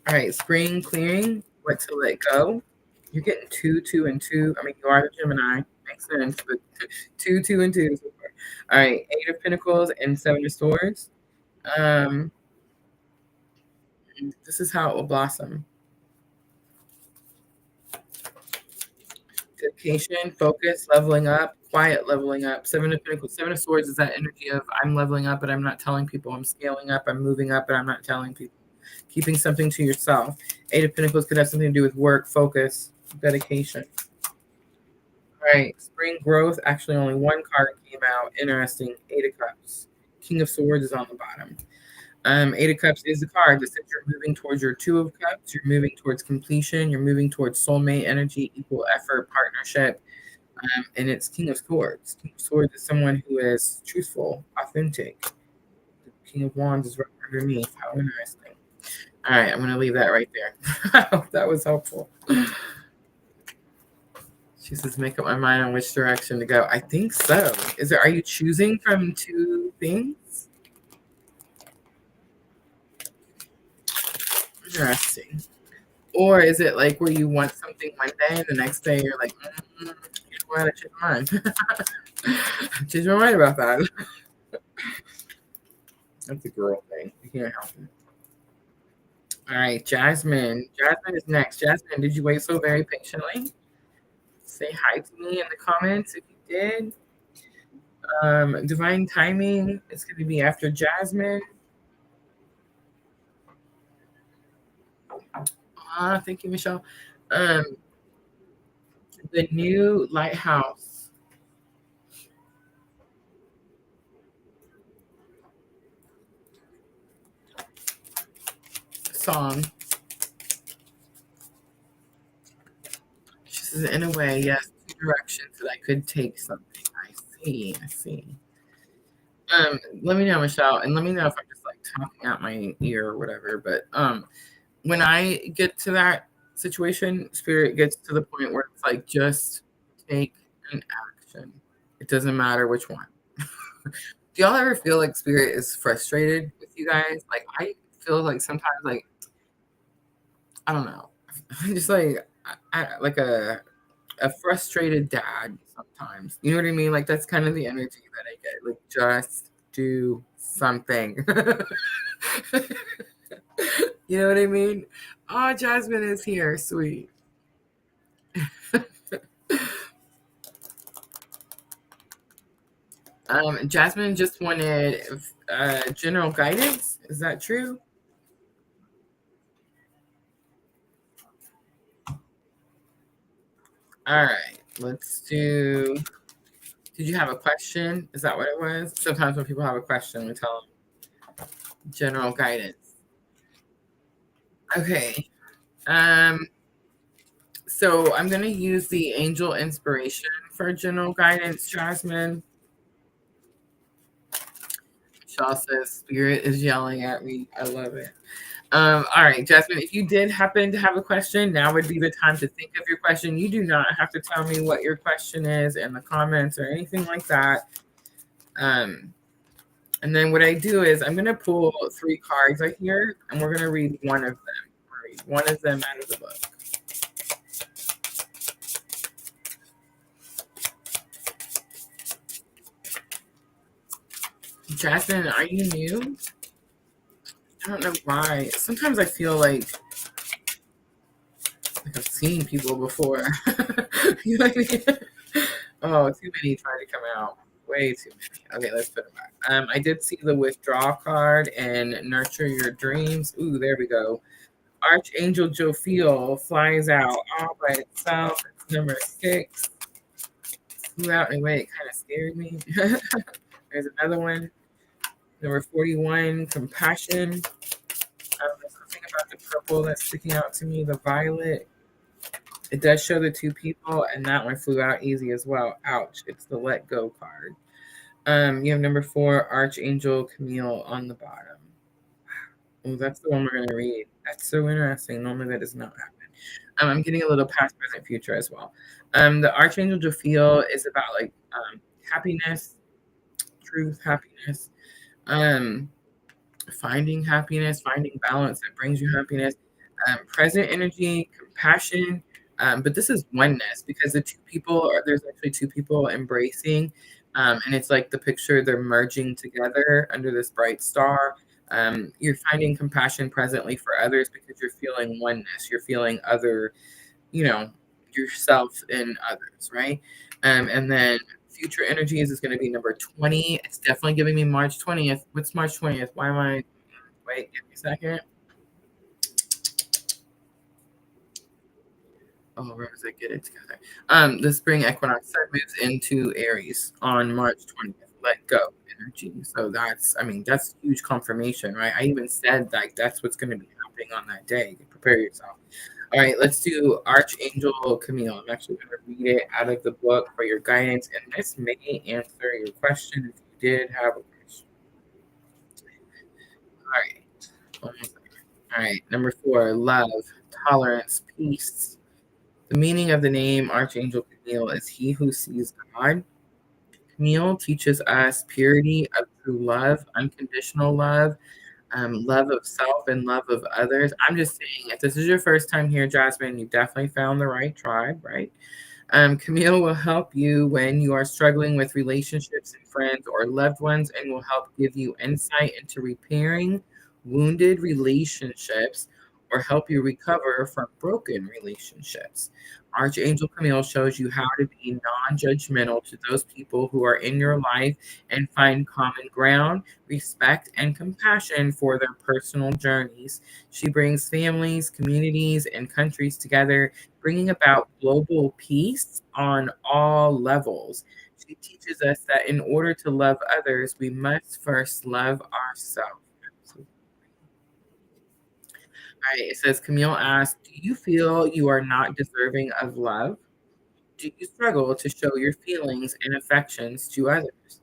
All right, spring clearing, what to let go. You're getting 2, 2, and 2. I mean, you are the Gemini. Makes sense, but 2, 2, and 2. All right, 8 of Pentacles and 7 of Swords. This is how it will blossom. Dedication, focus, leveling up, quiet leveling up. 7 of Pentacles, 7 of Swords is that energy of I'm leveling up, but I'm not telling people. I'm scaling up, I'm moving up, but I'm not telling people. Keeping something to yourself. 8 of Pentacles could have something to do with work, focus, dedication. All right, spring growth. Actually, only one card came out. Interesting. 8 of Cups. King of Swords is on the bottom. 8 of Cups is the card that says you're moving towards your 2 of Cups. You're moving towards completion. You're moving towards soulmate energy, equal effort, partnership. And it's King of Swords. King of Swords is someone who is truthful, authentic. The King of Wands is right underneath. How interesting. All right, I'm going to leave that right there. I hope that was helpful. She says, make up my mind on which direction to go. I think so. Are you choosing from 2 things? Interesting. Or is it like where you want something one day and the next day you're like, you know what, I changed my mind. Changed my mind about that. That's a girl thing. You can't help it. All right, Jasmine. Jasmine is next. Jasmine, did you wait so very patiently? Say hi to me in the comments if you did. Divine timing is going to be after Jasmine. Thank you, Michelle. The new Lighthouse song. She says, in a way, yes, 2 directions that I could take something. I see. Let me know, Michelle, and let me know if I'm just like talking out my ear or whatever. But when I get to that situation, spirit gets to the point where it's like, just take an action. It doesn't matter which one. Do y'all ever feel like spirit is frustrated with you guys? Like, I feel like sometimes, like, I don't know, just like like a frustrated dad sometimes. You know what I mean? Like, that's kind of the energy that I get. Like, just do something. You know what I mean? Oh, Jasmine is here. Sweet. Jasmine just wanted general guidance. Is that true? All right. Let's do. Did you have a question? Is that what it was? Sometimes when people have a question, we tell them general guidance. Okay. So I'm going to use the angel inspiration for general guidance, Jasmine. Shaw says, Spirit is yelling at me. I love it. All right, Jasmine, if you did happen to have a question, now would be the time to think of your question. You do not have to tell me what your question is in the comments or anything like that. And then what I do is I'm going to pull 3 cards right here, and we're going to read one of them. Read one of them out of the book. Jasmine, are you new? I don't know why. Sometimes I feel like I've seen people before. You know what I mean? Oh, too many trying to come out. Way too many. Okay, let's put them back. I did see the withdraw card and nurture your dreams. Ooh, there we go. Archangel Jophiel flies out all by itself. It's number 6. Flew out in a way it kind of scared me. There's another one. Number 41, compassion. There's something about the purple that's sticking out to me, the violet. It does show the two people, and that one flew out easy as well. Ouch. It's the let go card. You have number 4, Archangel Camille on the bottom. Oh, that's the one we're going to read. That's so interesting. Normally that does not happen. I'm getting a little past, present, future as well. The Archangel Jophiel is about like happiness, truth, happiness, finding happiness, finding balance that brings you happiness, present energy, compassion. But this is oneness because the two people there's actually two people embracing, and it's like the picture they're merging together under this bright star. You're finding compassion presently for others because you're feeling oneness. You're feeling other, you know, yourself and others, right? And then future energies is going to be number 20. It's definitely giving me March 20th. What's March 20th? Why am I? Wait, give me a second. Oh, Rosa, get it together. The spring equinox sun moves into Aries on March 20th. Let go energy. So that's huge confirmation, right? I even said like that's what's going to be happening on that day. Prepare yourself. All right, let's do Archangel Camille. I'm actually going to read it out of the book for your guidance, and this may answer your question if you did have a question. All right. All right, number 4, love, tolerance, peace. The meaning of the name Archangel Camille is he who sees God. Camille teaches us purity of true love, unconditional love, love of self, and love of others. I'm just saying, if this is your first time here, Jasmine, you definitely found the right tribe, right? Camille will help you when you are struggling with relationships and friends or loved ones and will help give you insight into repairing wounded relationships or help you recover from broken relationships. Archangel Camille shows you how to be non judgmental to those people who are in your life and find common ground, respect, and compassion for their personal journeys. She brings families, communities, and countries together, bringing about global peace on all levels. She teaches us that in order to love others, we must first love ourselves. All right, it says, Camille asks, do you feel you are not deserving of love? Do you struggle to show your feelings and affections to others?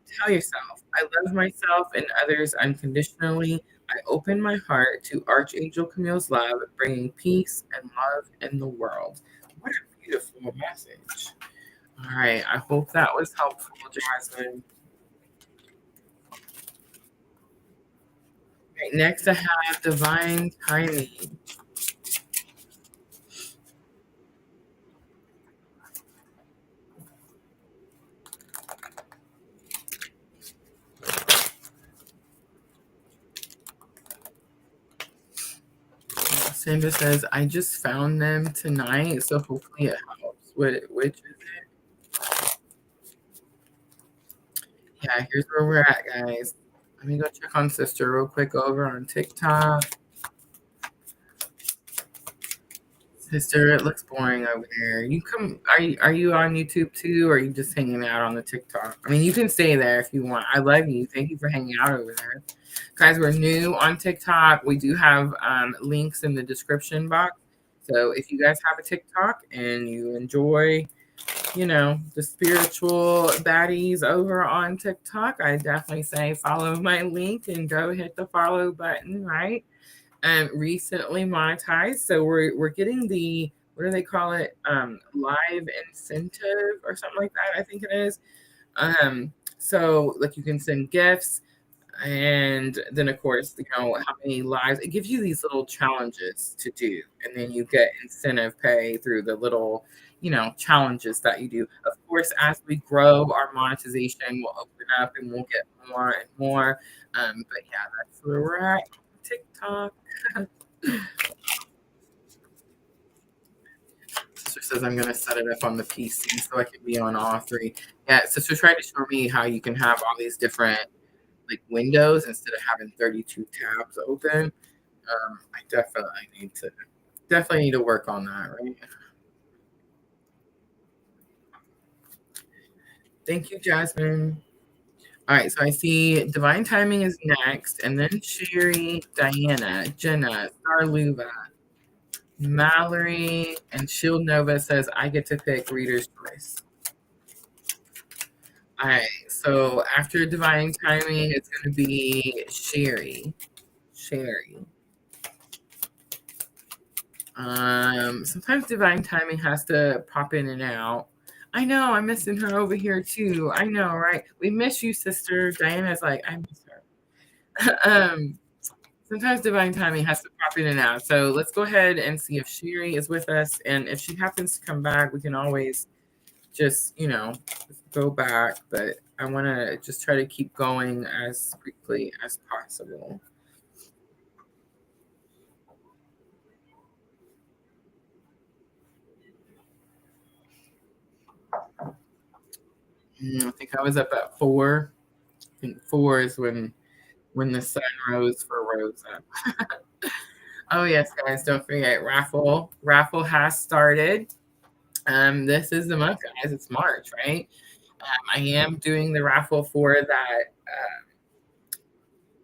Tell yourself, I love myself and others unconditionally. I open my heart to Archangel Camille's love, bringing peace and love in the world. What a beautiful message. All right, I hope that was helpful, Jasmine. Right, next, I have divine timing. Sandra says, I just found them tonight, so hopefully it helps. Which is it? Yeah, here's where we're at, guys. Let me go check on Sister real quick over on TikTok. Sister, it looks boring over there. You come are you on YouTube too, or are you just hanging out on the TikTok? I mean, you can stay there if you want. I love you. Thank you for hanging out over there. Guys, we're new on TikTok. We do have links in the description box. So if you guys have a TikTok and you enjoy, the spiritual baddies over on TikTok, I definitely say follow my link and go hit the follow button, right? Recently monetized. So we're getting the, what do they call it? Live incentive or something like that, I think it is. So like you can send gifts, and then of course, how many lives. It gives you these little challenges to do, and then you get incentive pay through the little, challenges that you do. Of course, as we grow, our monetization will open up and we'll get more and more. But yeah, that's where we're at. TikTok. Sister says I'm gonna set it up on the PC so I can be on all three. Yeah, Sister tried to show me how you can have all these different like windows instead of having 32 tabs open. I definitely need to work on that, right? Thank you, Jasmine. All right, so I see Divine Timing is next, and then Sherry, Diana, Jenna, Starluva, Mallory, and Shield Nova says I get to pick Reader's Choice. All right, so after Divine Timing, it's going to be Sherry. Sometimes Divine Timing has to pop in and out. I know, I'm missing her over here too. I know, right? We miss you, sister. Diana's like, I miss her. Sometimes Divine Timing has to pop in and out. So let's go ahead and see if Sherry is with us. And if she happens to come back, we can always just, go back. But I want to just try to keep going as quickly as possible. I think I was up at 4. I think 4 is when the sun rose for Rosa. Oh yes, guys, don't forget raffle. Raffle has started. This is the month, guys. It's March, right? I am doing the raffle for that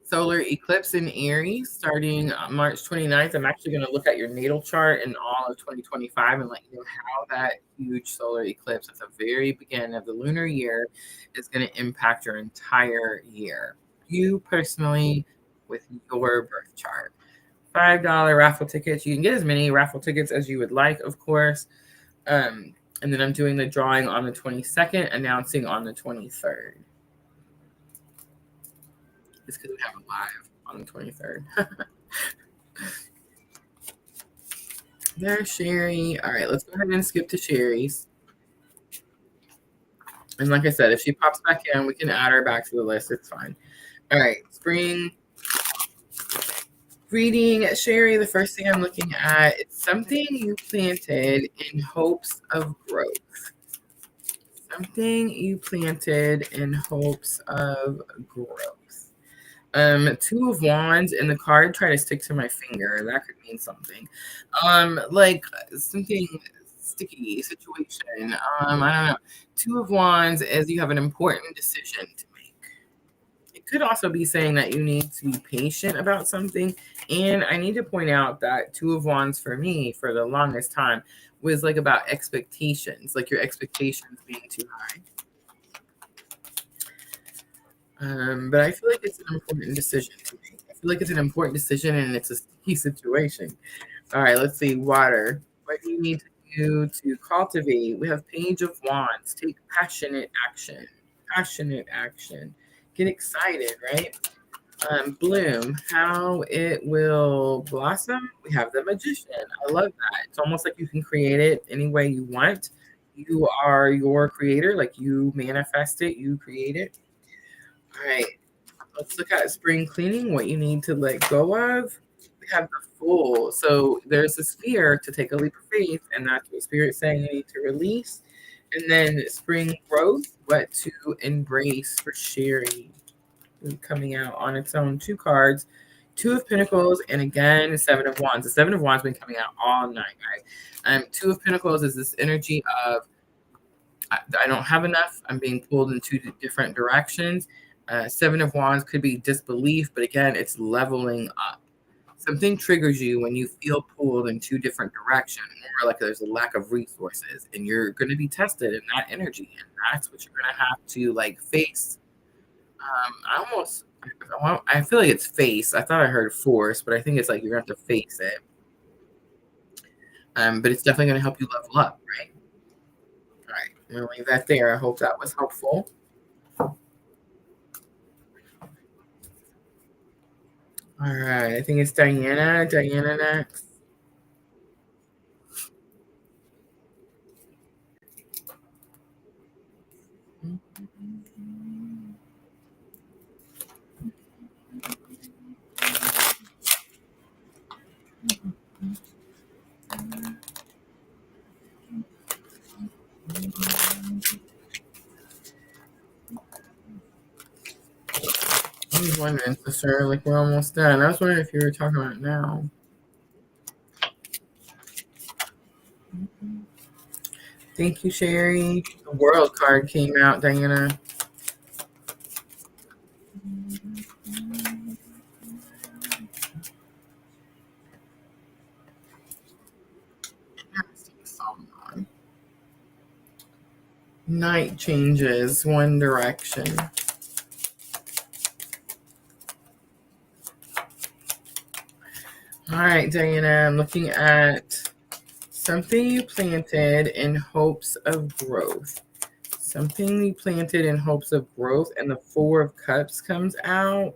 solar eclipse in Aries starting March 29th. I'm actually going to look at your natal chart in all of 2025 and let you know how that huge solar eclipse at the very beginning of the lunar year is going to impact your entire year. You personally, with your birth chart. $5 raffle tickets. You can get as many raffle tickets as you would like, of course. And then I'm doing the drawing on the 22nd, announcing on the 23rd. It's because we have it live on the 23rd. There's Sherry. All right, let's go ahead and skip to Sherry's. And like I said, if she pops back in, we can add her back to the list. It's fine. All right, spring reading. Sherry, the first thing I'm looking at is something you planted in hopes of growth. Something you planted in hopes of growth. 2 of Wands and the card try to stick to my finger. That could mean something. Like something sticky situation. I don't know. 2 of Wands is you have an important decision to make. It could also be saying that you need to be patient about something. And I need to point out that 2 of Wands for me, for the longest time, was like about expectations, like your expectations being too high. But I feel like it's an important decision to make. I feel like it's an important decision and it's a sticky situation. All right, let's see. Water. What do you need to do to cultivate? We have Page of Wands. Take passionate action. Passionate action. Get excited, right? Bloom. How it will blossom. We have the Magician. I love that. It's almost like you can create it any way you want. You are your creator. Like you manifest it. You create it. All right, let's look at spring cleaning, what you need to let go of. We have the Fool. So there's this fear to take a leap of faith, and that's what Spirit's saying you need to release. And then spring growth, what to embrace for Sherry. Coming out on its own. 2 cards. 2 of Pentacles, and again, 7 of Wands. The 7 of Wands been coming out all night, guys. 2 of Pentacles is this energy of I don't have enough. I'm being pulled in 2 different directions. 7 of Wands could be disbelief, but again, it's leveling up. Something triggers you when you feel pulled in 2 different directions, or like there's a lack of resources, and you're going to be tested in that energy, and that's what you're going to have to like face. I feel like it's face. I thought I heard force, but I think it's like you're going to have to face it. But it's definitely going to help you level up, right? All right, I'm going to leave that there. I hope that was helpful. All right, I think it's Diana. Diana next. I was wondering, sister, like we're almost done. I was wondering if you were talking about it now. Thank you, Sherry. The World card came out, Diana. Night changes one direction. All right, Diana, I'm looking at something you planted in hopes of growth. Something you planted in hopes of growth, and the Four of Cups comes out.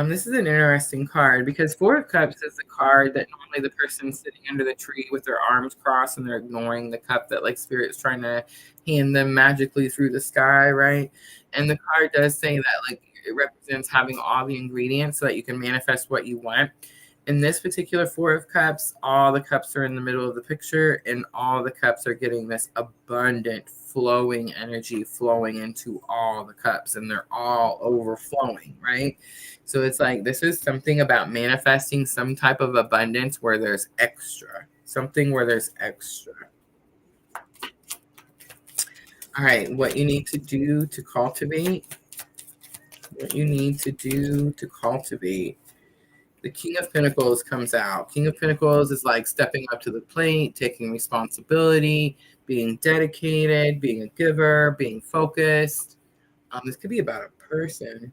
This is an interesting card because Four of Cups is the card that normally the person's sitting under the tree with their arms crossed and they're ignoring the cup that like Spirit's trying to hand them magically through the sky, right? And the card does say that like it represents having all the ingredients so that you can manifest what you want. In this particular Four of Cups, all the cups are in the middle of the picture, and all the cups are getting this abundant, flowing energy flowing into all the cups, and they're all overflowing, right? So it's like this is something about manifesting some type of abundance where there's extra, something where there's extra. All right, what you need to do to cultivate, what you need to do to cultivate. The King of Pentacles comes out. King of Pentacles is like stepping up to the plate, taking responsibility, being dedicated, being a giver, being focused. This could be about a person.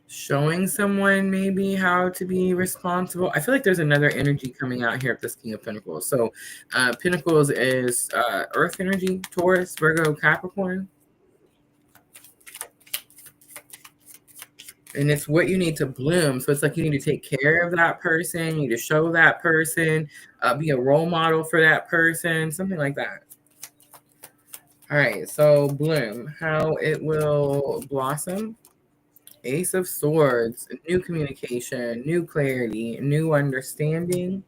Showing someone maybe how to be responsible. I feel like there's another energy coming out here at this King of Pentacles. So Pentacles is Earth energy, Taurus, Virgo, Capricorn. And it's what you need to bloom. So it's like you need to take care of that person. You need to show that person, be a role model for that person, something like that. All right, so bloom, how it will blossom. Ace of Swords, new communication, new clarity, new understanding.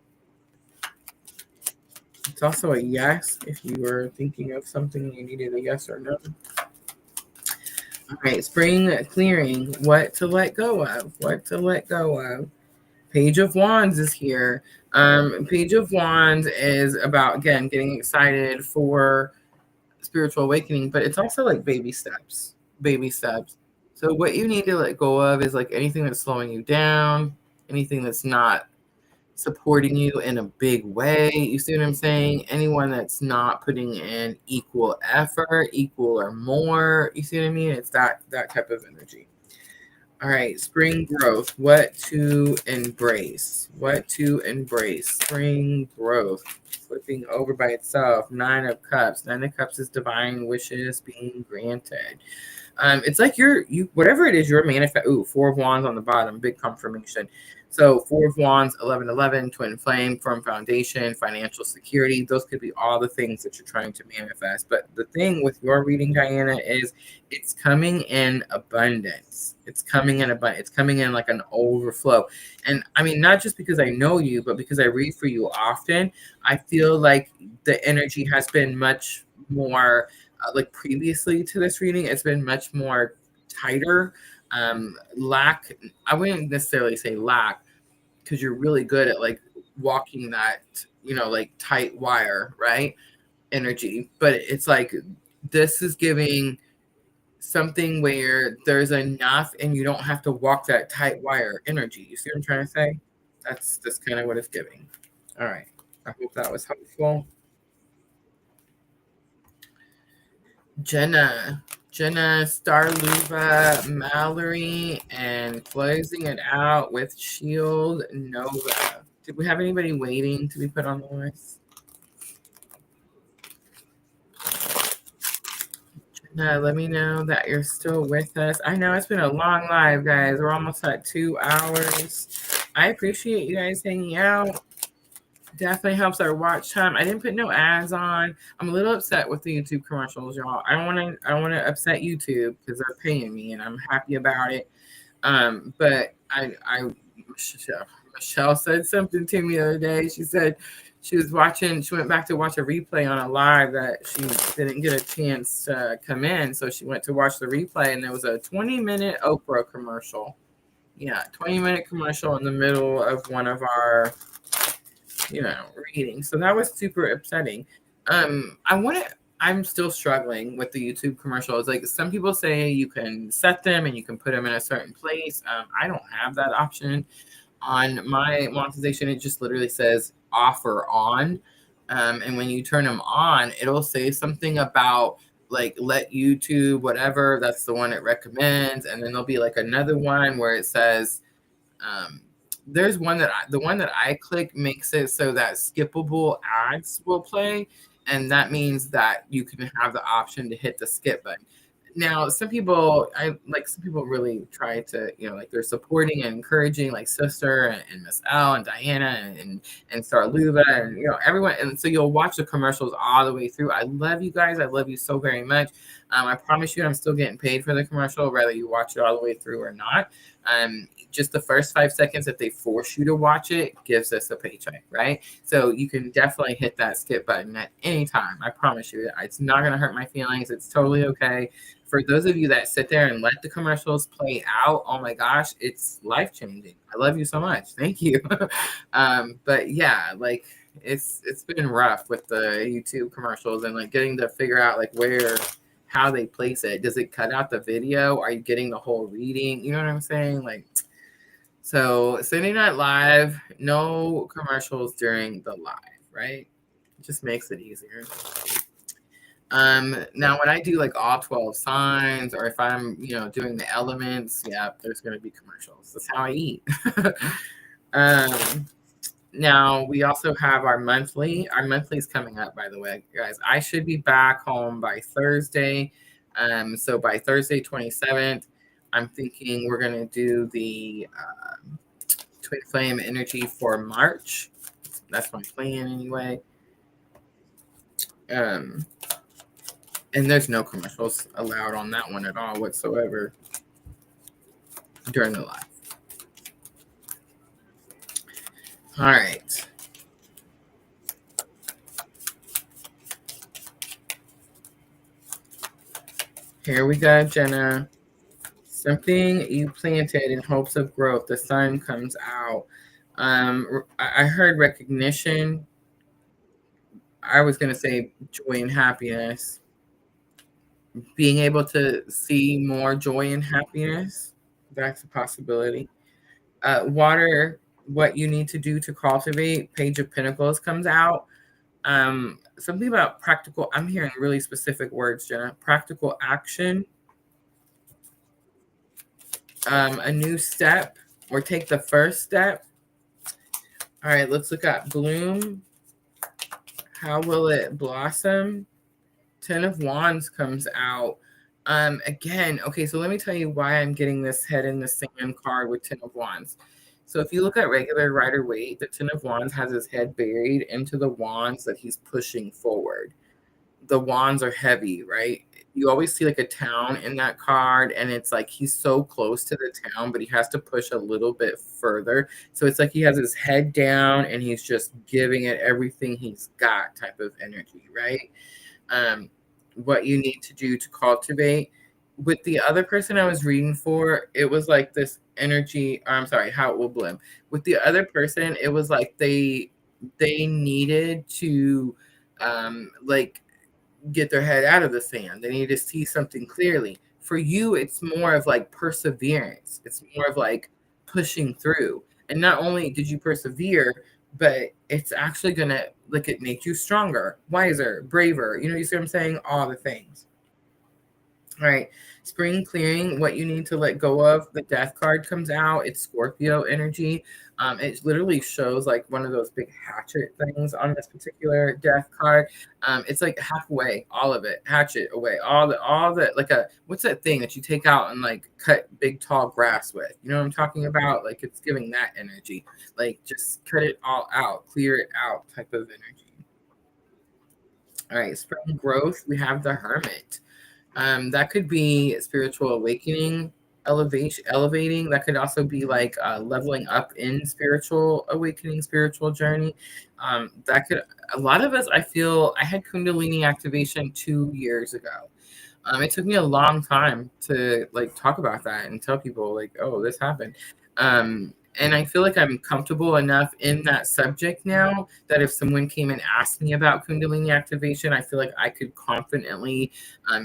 It's also a yes if you were thinking of something you needed a yes or no. All right, spring clearing, what to let go of, what to let go of. Page of Wands is here. Page of Wands is about, again, getting excited for spiritual awakening, but it's also like baby steps, baby steps. So what you need to let go of is like anything that's slowing you down, anything that's not supporting you in a big way. You see what I'm saying? Anyone that's not putting in equal effort, equal or more. You see what I mean? It's that type of energy. All right, spring growth. What to embrace? What to embrace? Spring growth. Flipping over by itself. Nine of Cups. Nine of Cups is divine wishes being granted. It's like you whatever it is you're manifest. Ooh, Four of Wands on the bottom, big confirmation. So Four of Wands, 1111, twin flame, firm foundation, financial security. Those could be all the things that you're trying to manifest. But the thing with your reading, Diana, is it's coming in abundance. It's coming in abundance. It's coming in like an overflow. And I mean, not just because I know you, but because I read for you often, I feel like the energy has been much more like previously to this reading, it's been much more tighter. Lack, I wouldn't necessarily say lack, because you're really good at like walking that, like tight wire, right? Energy. But it's like this is giving something where there's enough and you don't have to walk that tight wire energy. You see what I'm trying to say? That's kind of what it's giving. All right. I hope that was helpful. Jenna, Starluva, Mallory, and closing it out with Shield Nova. Did we have anybody waiting to be put on the list? Jenna, let me know that you're still with us. I know it's been a long live, guys. We're almost at 2 hours. I appreciate you guys hanging out. Definitely helps our watch time. I didn't put no ads on. I'm a little upset with the YouTube commercials, y'all. I don't want to upset YouTube because they're paying me and I'm happy about it. But Michelle said something to me the other day. She said she went back to watch a replay on a live that she didn't get a chance to come in. So she went to watch the replay and there was a 20-minute Oprah commercial. Yeah, 20-minute commercial in the middle of one of our reading. So that was super upsetting. I'm still struggling with the YouTube commercials. Like some people say you can set them and you can put them in a certain place. I don't have that option on my monetization. It just literally says offer on. And when you turn them on, it'll say something about like let YouTube, whatever. That's the one it recommends. And then there'll be like another one where it says, um, there's one that the one that I click makes it so that skippable ads will play. And that means that you can have the option to hit the skip button. Now, some people really try to, like they're supporting and encouraging, like Sister and Miss L and Diana and Starluva and everyone. And so you'll watch the commercials all the way through. I love you guys. I love you so very much. I promise you, I'm still getting paid for the commercial, whether you watch it all the way through or not. Just the first 5 seconds that they force you to watch it gives us a paycheck, right? So you can definitely hit that skip button at any time. I promise you, it's not going to hurt my feelings. It's totally okay. For those of you that sit there and let the commercials play out, oh my gosh, it's life-changing. I love you so much. Thank you. But yeah, like it's been rough with the YouTube commercials and like getting to figure out like how they place it. Does it cut out the video? Are you getting the whole reading? You know what I'm saying? Like, so Sunday Night Live, no commercials during the live, right? It just makes it easier. Now when I do like all 12 signs, or if I'm, doing the elements, yeah, there's going to be commercials. That's how I eat. Now we also have our monthly. Our monthly is coming up, by the way, guys. I should be back home by Thursday. So by Thursday, 27th, I'm thinking we're going to do the Twin Flame energy for March. That's my plan anyway. And there's no commercials allowed on that one at all whatsoever during the live. All right. Here we go, Jenna. Something you planted in hopes of growth. The sun comes out. I heard recognition. I was going to say joy and happiness. Being able to see more joy and happiness. That's a possibility. Water, what you need to do to cultivate. Page of Pentacles comes out. Something about practical. I'm hearing really specific words, Jenna. Practical action. A new step, or take the first step. All right, let's look at bloom. How will it blossom? 10 of Wands comes out. Again, okay, so let me tell you why I'm getting this head in the sand card with 10 of Wands. So if you look at regular Rider-Waite, the 10 of Wands has his head buried into the wands that he's pushing forward. The wands are heavy, right? You always see like a town in that card, and it's like he's so close to the town, but he has to push a little bit further. So it's like he has his head down and he's just giving it everything he's got type of energy, right? What you need to do to cultivate. With the other person I was reading for, it was like this energy, or I'm sorry, how it will bloom. With the other person, it was like they needed to like get their head out of the sand. They need to see something clearly. For you, it's more of like perseverance. It's more of like pushing through. And not only did you persevere, but it's actually gonna like it make you stronger, wiser, braver. You see what I'm saying? All the things. All right. Spring clearing, what you need to let go of. The death card comes out. It's Scorpio energy. It literally shows like one of those big hatchet things on this particular death card. It's like halfway, all of it, hatchet away, all the like what's that thing that you take out and like cut big tall grass with? You know what I'm talking about? Like it's giving that energy. Like just cut it all out, clear it out type of energy. All right, spring growth. We have the Hermit. That could be spiritual awakening, elevating. That could also be like leveling up in spiritual awakening, spiritual journey. That could, a lot of us, I feel, I had Kundalini activation 2 years ago. It took me a long time to like talk about that and tell people like, oh, this happened. And I feel like I'm comfortable enough in that subject now that if someone came and asked me about Kundalini activation, I feel like I could confidently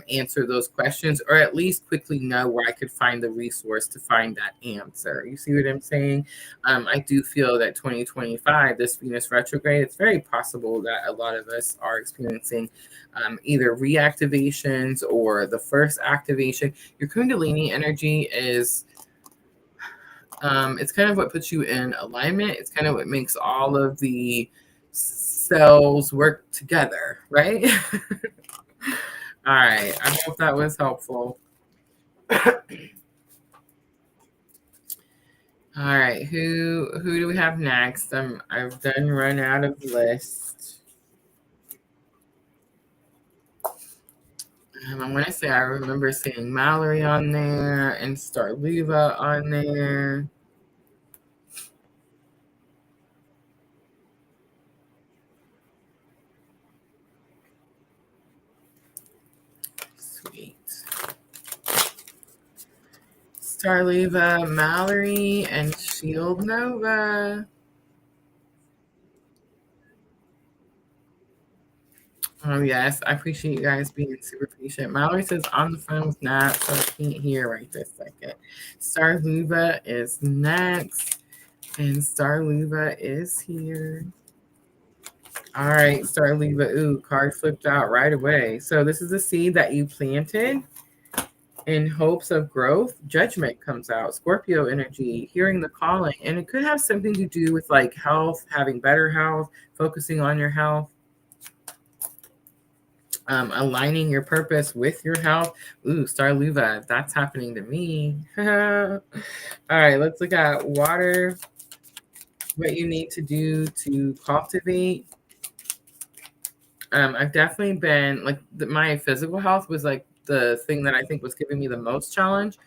answer those questions, or at least quickly know where I could find the resource to find that answer. You see what I'm saying? I do feel that 2025, this Venus retrograde, it's very possible that a lot of us are experiencing either reactivations or the first activation. Your Kundalini energy is it's kind of what puts you in alignment. It's kind of what makes all of the cells work together, right? All right. I hope that was helpful. All right. Who do we have next? I've done run out of list. I want to say I remember seeing Mallory on there and Starluva on there. Sweet. Starluva, Mallory, and Shield Nova. Oh, yes. I appreciate you guys being super patient. Mallory says on the phone with Nat, so I can't hear right this second. Star Luva is next, and Star Luva is here. All right, Star Luva. Ooh, card flipped out right away. So this is a seed that you planted in hopes of growth. Judgment comes out. Scorpio energy, hearing the calling. And it could have something to do with like health, having better health, focusing on your health. Aligning your purpose with your health. Ooh, Star Luva, that's happening to me. All right, let's look at water. What you need to do to cultivate. I've definitely been like my physical health was like the thing that I think was giving me the most challenge.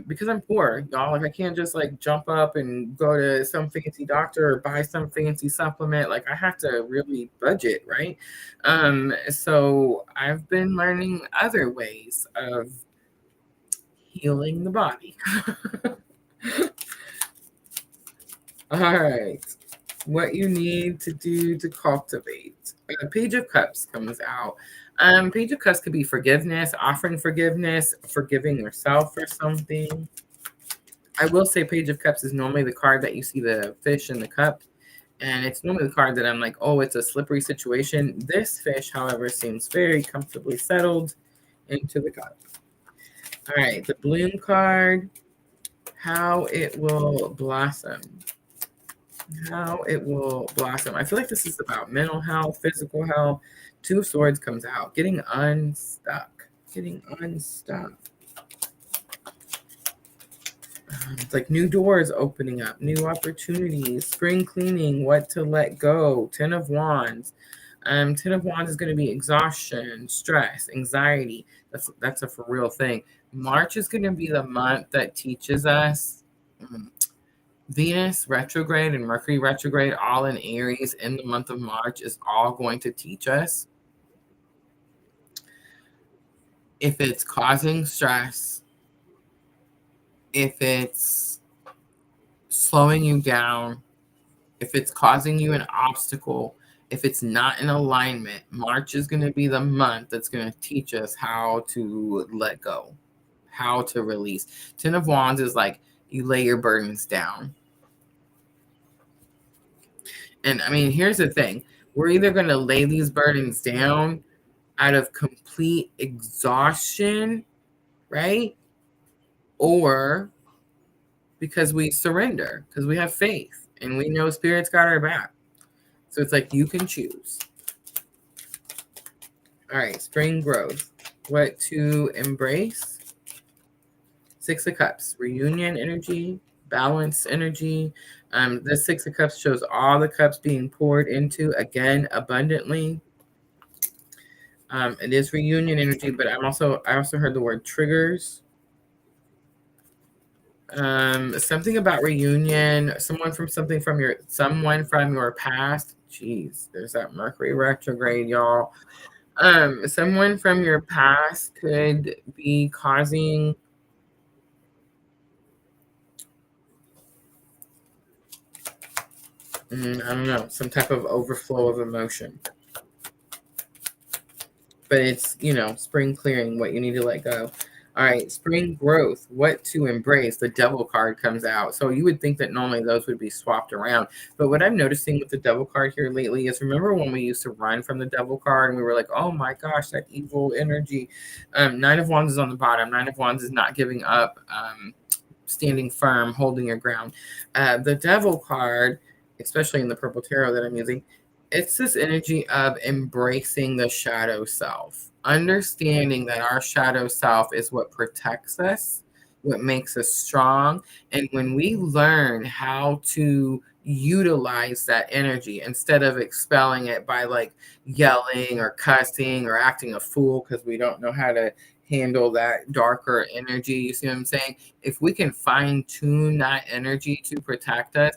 Because I'm poor, y'all. Like I can't just like jump up and go to some fancy doctor or buy some fancy supplement. Like I have to really budget, right? So I've been learning other ways of healing the body. All right. What you need to do to cultivate. Page of Cups comes out. Page of Cups could be forgiveness, offering forgiveness, forgiving yourself for something. I will say Page of Cups is normally the card that you see the fish in the cup. And it's normally the card that I'm like, oh, it's a slippery situation. This fish, however, seems very comfortably settled into the cup. All right, the bloom card, how it will blossom. How it will blossom. I feel like this is about mental health, physical health. Two of Swords comes out. Getting unstuck. Getting unstuck. It's like new doors opening up, new opportunities, spring cleaning, what to let go. 10 of Wands. 10 of Wands is going to be exhaustion, stress, anxiety. That's a for real thing. March is going to be the month that teaches us Venus retrograde and Mercury retrograde, all in Aries in the month of March, is all going to teach us if it's causing stress, if it's slowing you down, if it's causing you an obstacle, if it's not in alignment. March is going to be the month that's going to teach us how to let go, how to release. 10 of Wands is like you lay your burdens down. And I mean, here's the thing. We're either going to lay these burdens down out of complete exhaustion, right? Or because we surrender, because we have faith and we know Spirit's got our back. So it's like you can choose. All right, spring growth. What to embrace? 6 of Cups, reunion energy, balanced energy. The 6 of Cups shows all the cups being poured into, again, abundantly. It is reunion energy, but I also heard the word triggers. Something about reunion, someone from your past. Jeez, there's that Mercury retrograde, y'all. Someone from your past could be causing I don't know, some type of overflow of emotion. But it's, spring clearing, what you need to let go. All right, spring growth, what to embrace. The devil card comes out. So you would think that normally those would be swapped around. But what I'm noticing with the devil card here lately is, remember when we used to run from the devil card and we were like, oh my gosh, that evil energy. Nine of Wands is on the bottom. Nine of Wands is not giving up, standing firm, holding your ground. The devil card, especially in the purple tarot that I'm using, it's this energy of embracing the shadow self, understanding that our shadow self is what protects us, what makes us strong. And when we learn how to utilize that energy instead of expelling it by like yelling or cussing or acting a fool because we don't know how to handle that darker energy, you see what I'm saying? If we can fine tune that energy to protect us,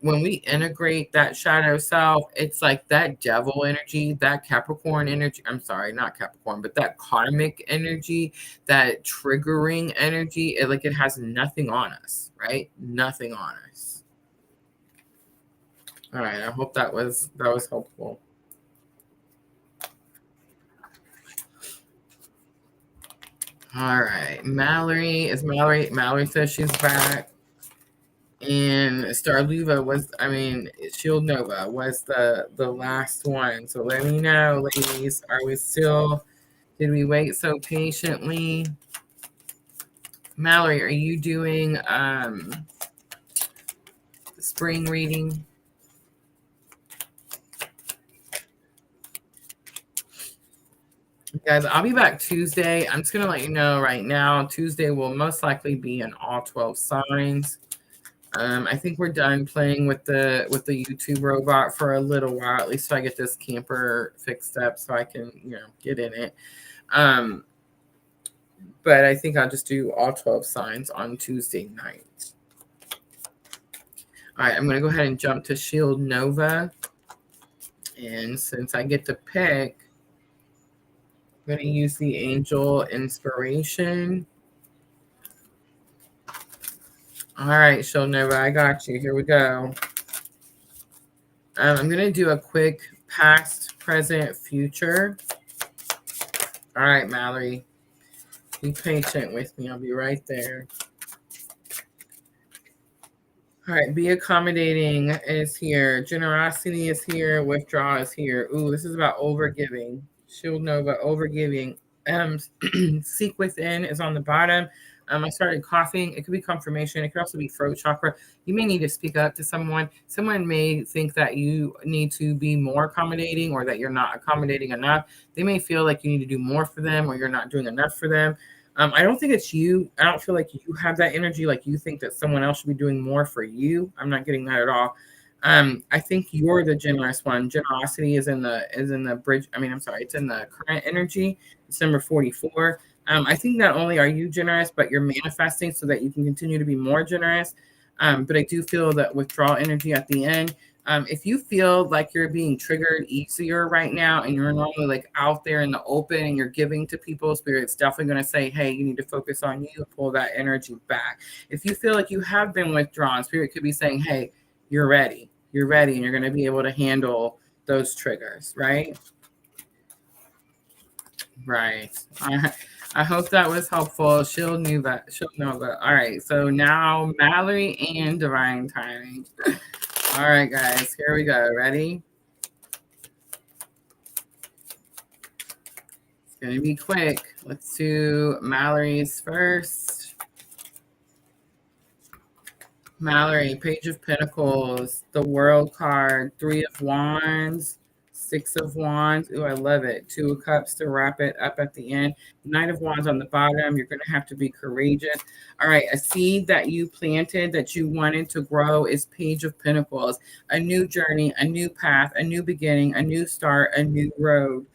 when we integrate that shadow self, it's like that devil energy, that Capricorn energy. I'm sorry, not Capricorn, but that karmic energy, that triggering energy, it has nothing on us, right? Nothing on us. All right, I hope that was helpful. All right, Mallory says she's back. And Shield Nova was the last one. So let me know, ladies. Did we wait so patiently? Mallory, are you doing spring reading? Guys, I'll be back Tuesday. I'm just going to let you know right now, Tuesday will most likely be in all 12 signs. I think we're done playing with the YouTube robot for a little while, at least so I get this camper fixed up so I can, get in it. But I think I'll just do all 12 signs on Tuesday night. All right, I'm going to go ahead and jump to Shield Nova. And since I get to pick, I'm going to use the Angel Inspiration. All right, Shield Nova, I got you. Here we go. I'm going to do a quick past, present, future. All right, Mallory, be patient with me. I'll be right there. All right, be accommodating is here. Generosity is here. Withdraw is here. Ooh, this is about overgiving. Shield Nova, overgiving. Seek within is on the bottom. I started coughing. It could be confirmation. It could also be throat chakra. You may need to speak up to someone. Someone may think that you need to be more accommodating or that you're not accommodating enough. They may feel like you need to do more for them or you're not doing enough for them. I don't think it's you. I don't feel like you have that energy. Like you think that someone else should be doing more for you. I'm not getting that at all. I think you're the generous one. Generosity is in the bridge. It's in the current energy. It's number 44. I think not only are you generous, but you're manifesting so that you can continue to be more generous. But I do feel that withdrawal energy at the end. If you feel like you're being triggered easier right now and you're normally like out there in the open and you're giving to people, Spirit's definitely going to say, hey, you need to focus on you, pull that energy back. If you feel like you have been withdrawn, Spirit could be saying, hey, you're ready, and you're going to be able to handle those triggers, right? Right. I hope that was helpful. She'll know that. All right. So now Mallory and Divine Timing. All right, guys. Here we go. Ready? It's going to be quick. Let's do Mallory's first. Mallory, Page of Pentacles, the World card, 3 of Wands, 6 of Wands. Ooh, I love it. 2 of Cups to wrap it up at the end. Knight of Wands on the bottom. You're going to have to be courageous. All right, a seed that you planted that you wanted to grow is Page of Pentacles. A new journey, a new path, a new beginning, a new start, a new road.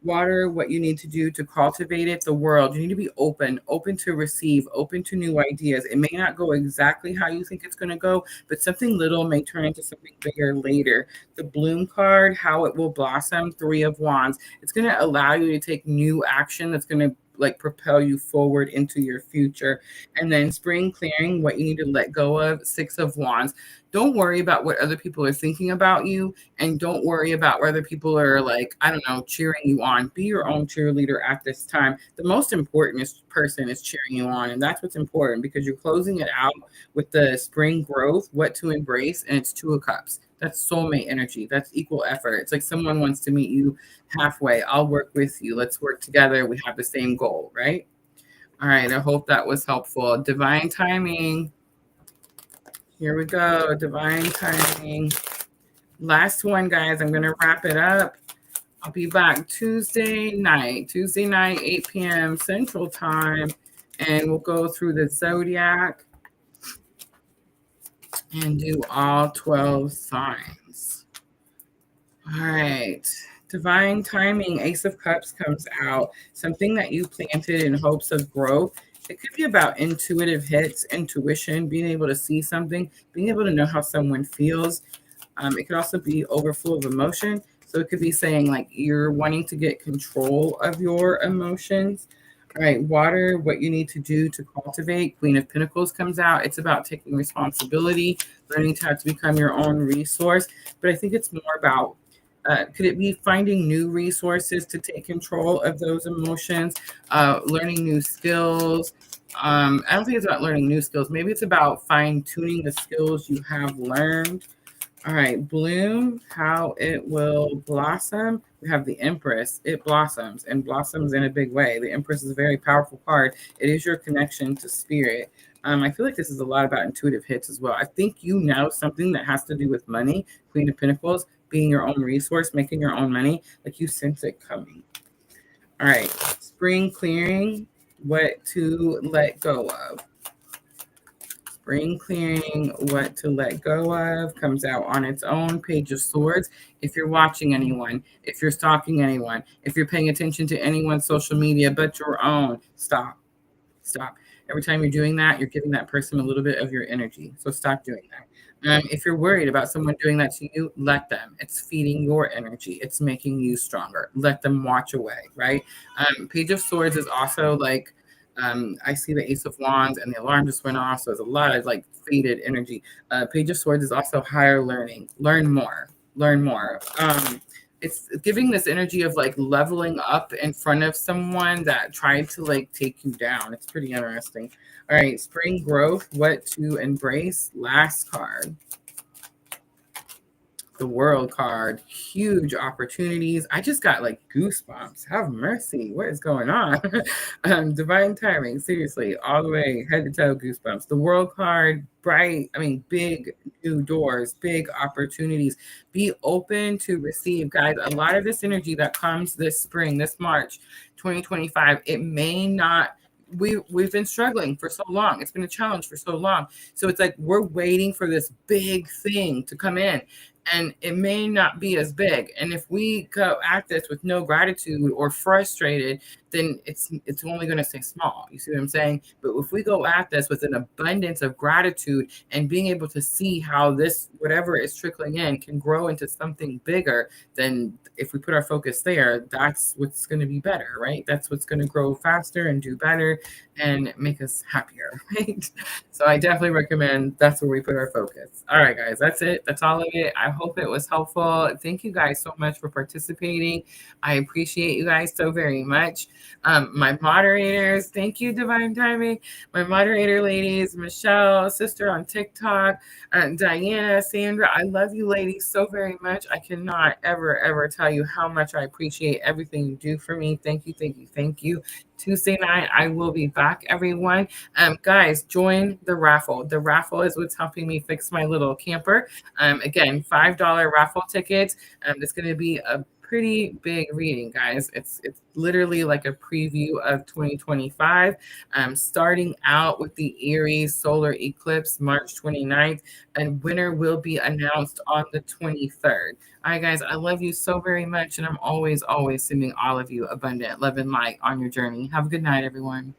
Water what you need to do to cultivate it. The world, you need to be open to receive, open to new ideas. It may not go exactly how you think it's going to go, but something little may turn into something bigger later. The Bloom card, how it will blossom, 3 of Wands. It's going to allow you to take new action that's going to like propel you forward into your future. And then spring clearing, what you need to let go of, 6 of Wands. Don't worry about what other people are thinking about you, and don't worry about whether people are like, I don't know, cheering you on. Be your own cheerleader at this time. The most important person is cheering you on, and that's what's important, because you're closing it out with the spring growth, what to embrace, and it's 2 of Cups. That's soulmate energy. That's equal effort. It's like someone wants to meet you halfway. I'll work with you. Let's work together. We have the same goal, right? All right. I hope that was helpful. Divine timing. Here we go. Divine timing. Last one, guys. I'm going to wrap it up. I'll be back Tuesday night, 8 p.m. Central Time, and we'll go through the zodiac and do all 12 signs. All right. Divine timing, Ace of Cups comes out. Something that you planted in hopes of growth. It could be about intuitive hits, intuition, being able to see something, being able to know how someone feels. It could also be overflow of emotion. So it could be saying like you're wanting to get control of your emotions. All right, water, what you need to do to cultivate. Queen of Pentacles comes out. It's about taking responsibility, learning how to become your own resource. But I think it's more about, could it be finding new resources to take control of those emotions, learning new skills? I don't think it's about learning new skills. Maybe it's about fine-tuning the skills you have learned. All right, bloom, how it will blossom. We have the Empress. It blossoms, and blossoms in a big way. The Empress is a very powerful card. It is your connection to spirit. I feel like this is a lot about intuitive hits as well. I think you know something that has to do with money. Queen of Pentacles, being your own resource, making your own money. Like you sense it coming. All right, spring clearing, what to let go of. Spring clearing, what to let go of, comes out on its own. Page of Swords. If you're watching anyone, if you're stalking anyone, if you're paying attention to anyone's social media but your own, stop. Stop. Every time you're doing that, you're giving that person a little bit of your energy. So stop doing that. If you're worried about someone doing that to you, let them. It's feeding your energy. It's making you stronger. Let them watch away, right? Page of Swords is also like, I see the Ace of Wands and the alarm just went off. So there's a lot of like faded energy. Page of Swords is also higher learning. Learn more. Learn more. It's giving this energy of like leveling up in front of someone that tried to like take you down. It's pretty interesting. All right, spring growth, what to embrace. Last card. The World card, huge opportunities. I just got like goosebumps. Have mercy. What is going on? Divine timing. Seriously, all the way head to toe goosebumps. The World card, bright. I mean, big new doors, big opportunities. Be open to receive, guys. A lot of this energy that comes this spring, this March 2025, it may not. We've been struggling for so long. It's been a challenge for so long. So it's like we're waiting for this big thing to come in, and it may not be as big. And if we go at this with no gratitude or frustrated, then it's only going to stay small. You see what I'm saying? But if we go at this with an abundance of gratitude and being able to see how this, whatever is trickling in, can grow into something bigger, then if we put our focus there, that's what's going to be better, right? That's what's going to grow faster and do better and make us happier, right? So I definitely recommend that's where we put our focus. All right, guys, that's it. That's all of it. I hope it was helpful. Thank you guys so much for participating. I appreciate you guys so very much. My moderators, thank you, Divine Timing. My moderator ladies, Michelle, sister on TikTok, Diana, Sandra, I love you ladies so very much. I cannot ever tell you how much I appreciate everything you do for me. Thank you, thank you, thank you. Tuesday night, I will be back, everyone. Guys, join the raffle. The raffle is what's helping me fix my little camper. Again, $5 raffle tickets. It's going to be a pretty big reading, guys. It's literally like a preview of 2025. Starting out with the Aries solar eclipse, March 29th, and winner will be announced on the 23rd. All right, guys, I love you so very much, and I'm always sending all of you abundant love and light on your journey. Have a good night, everyone.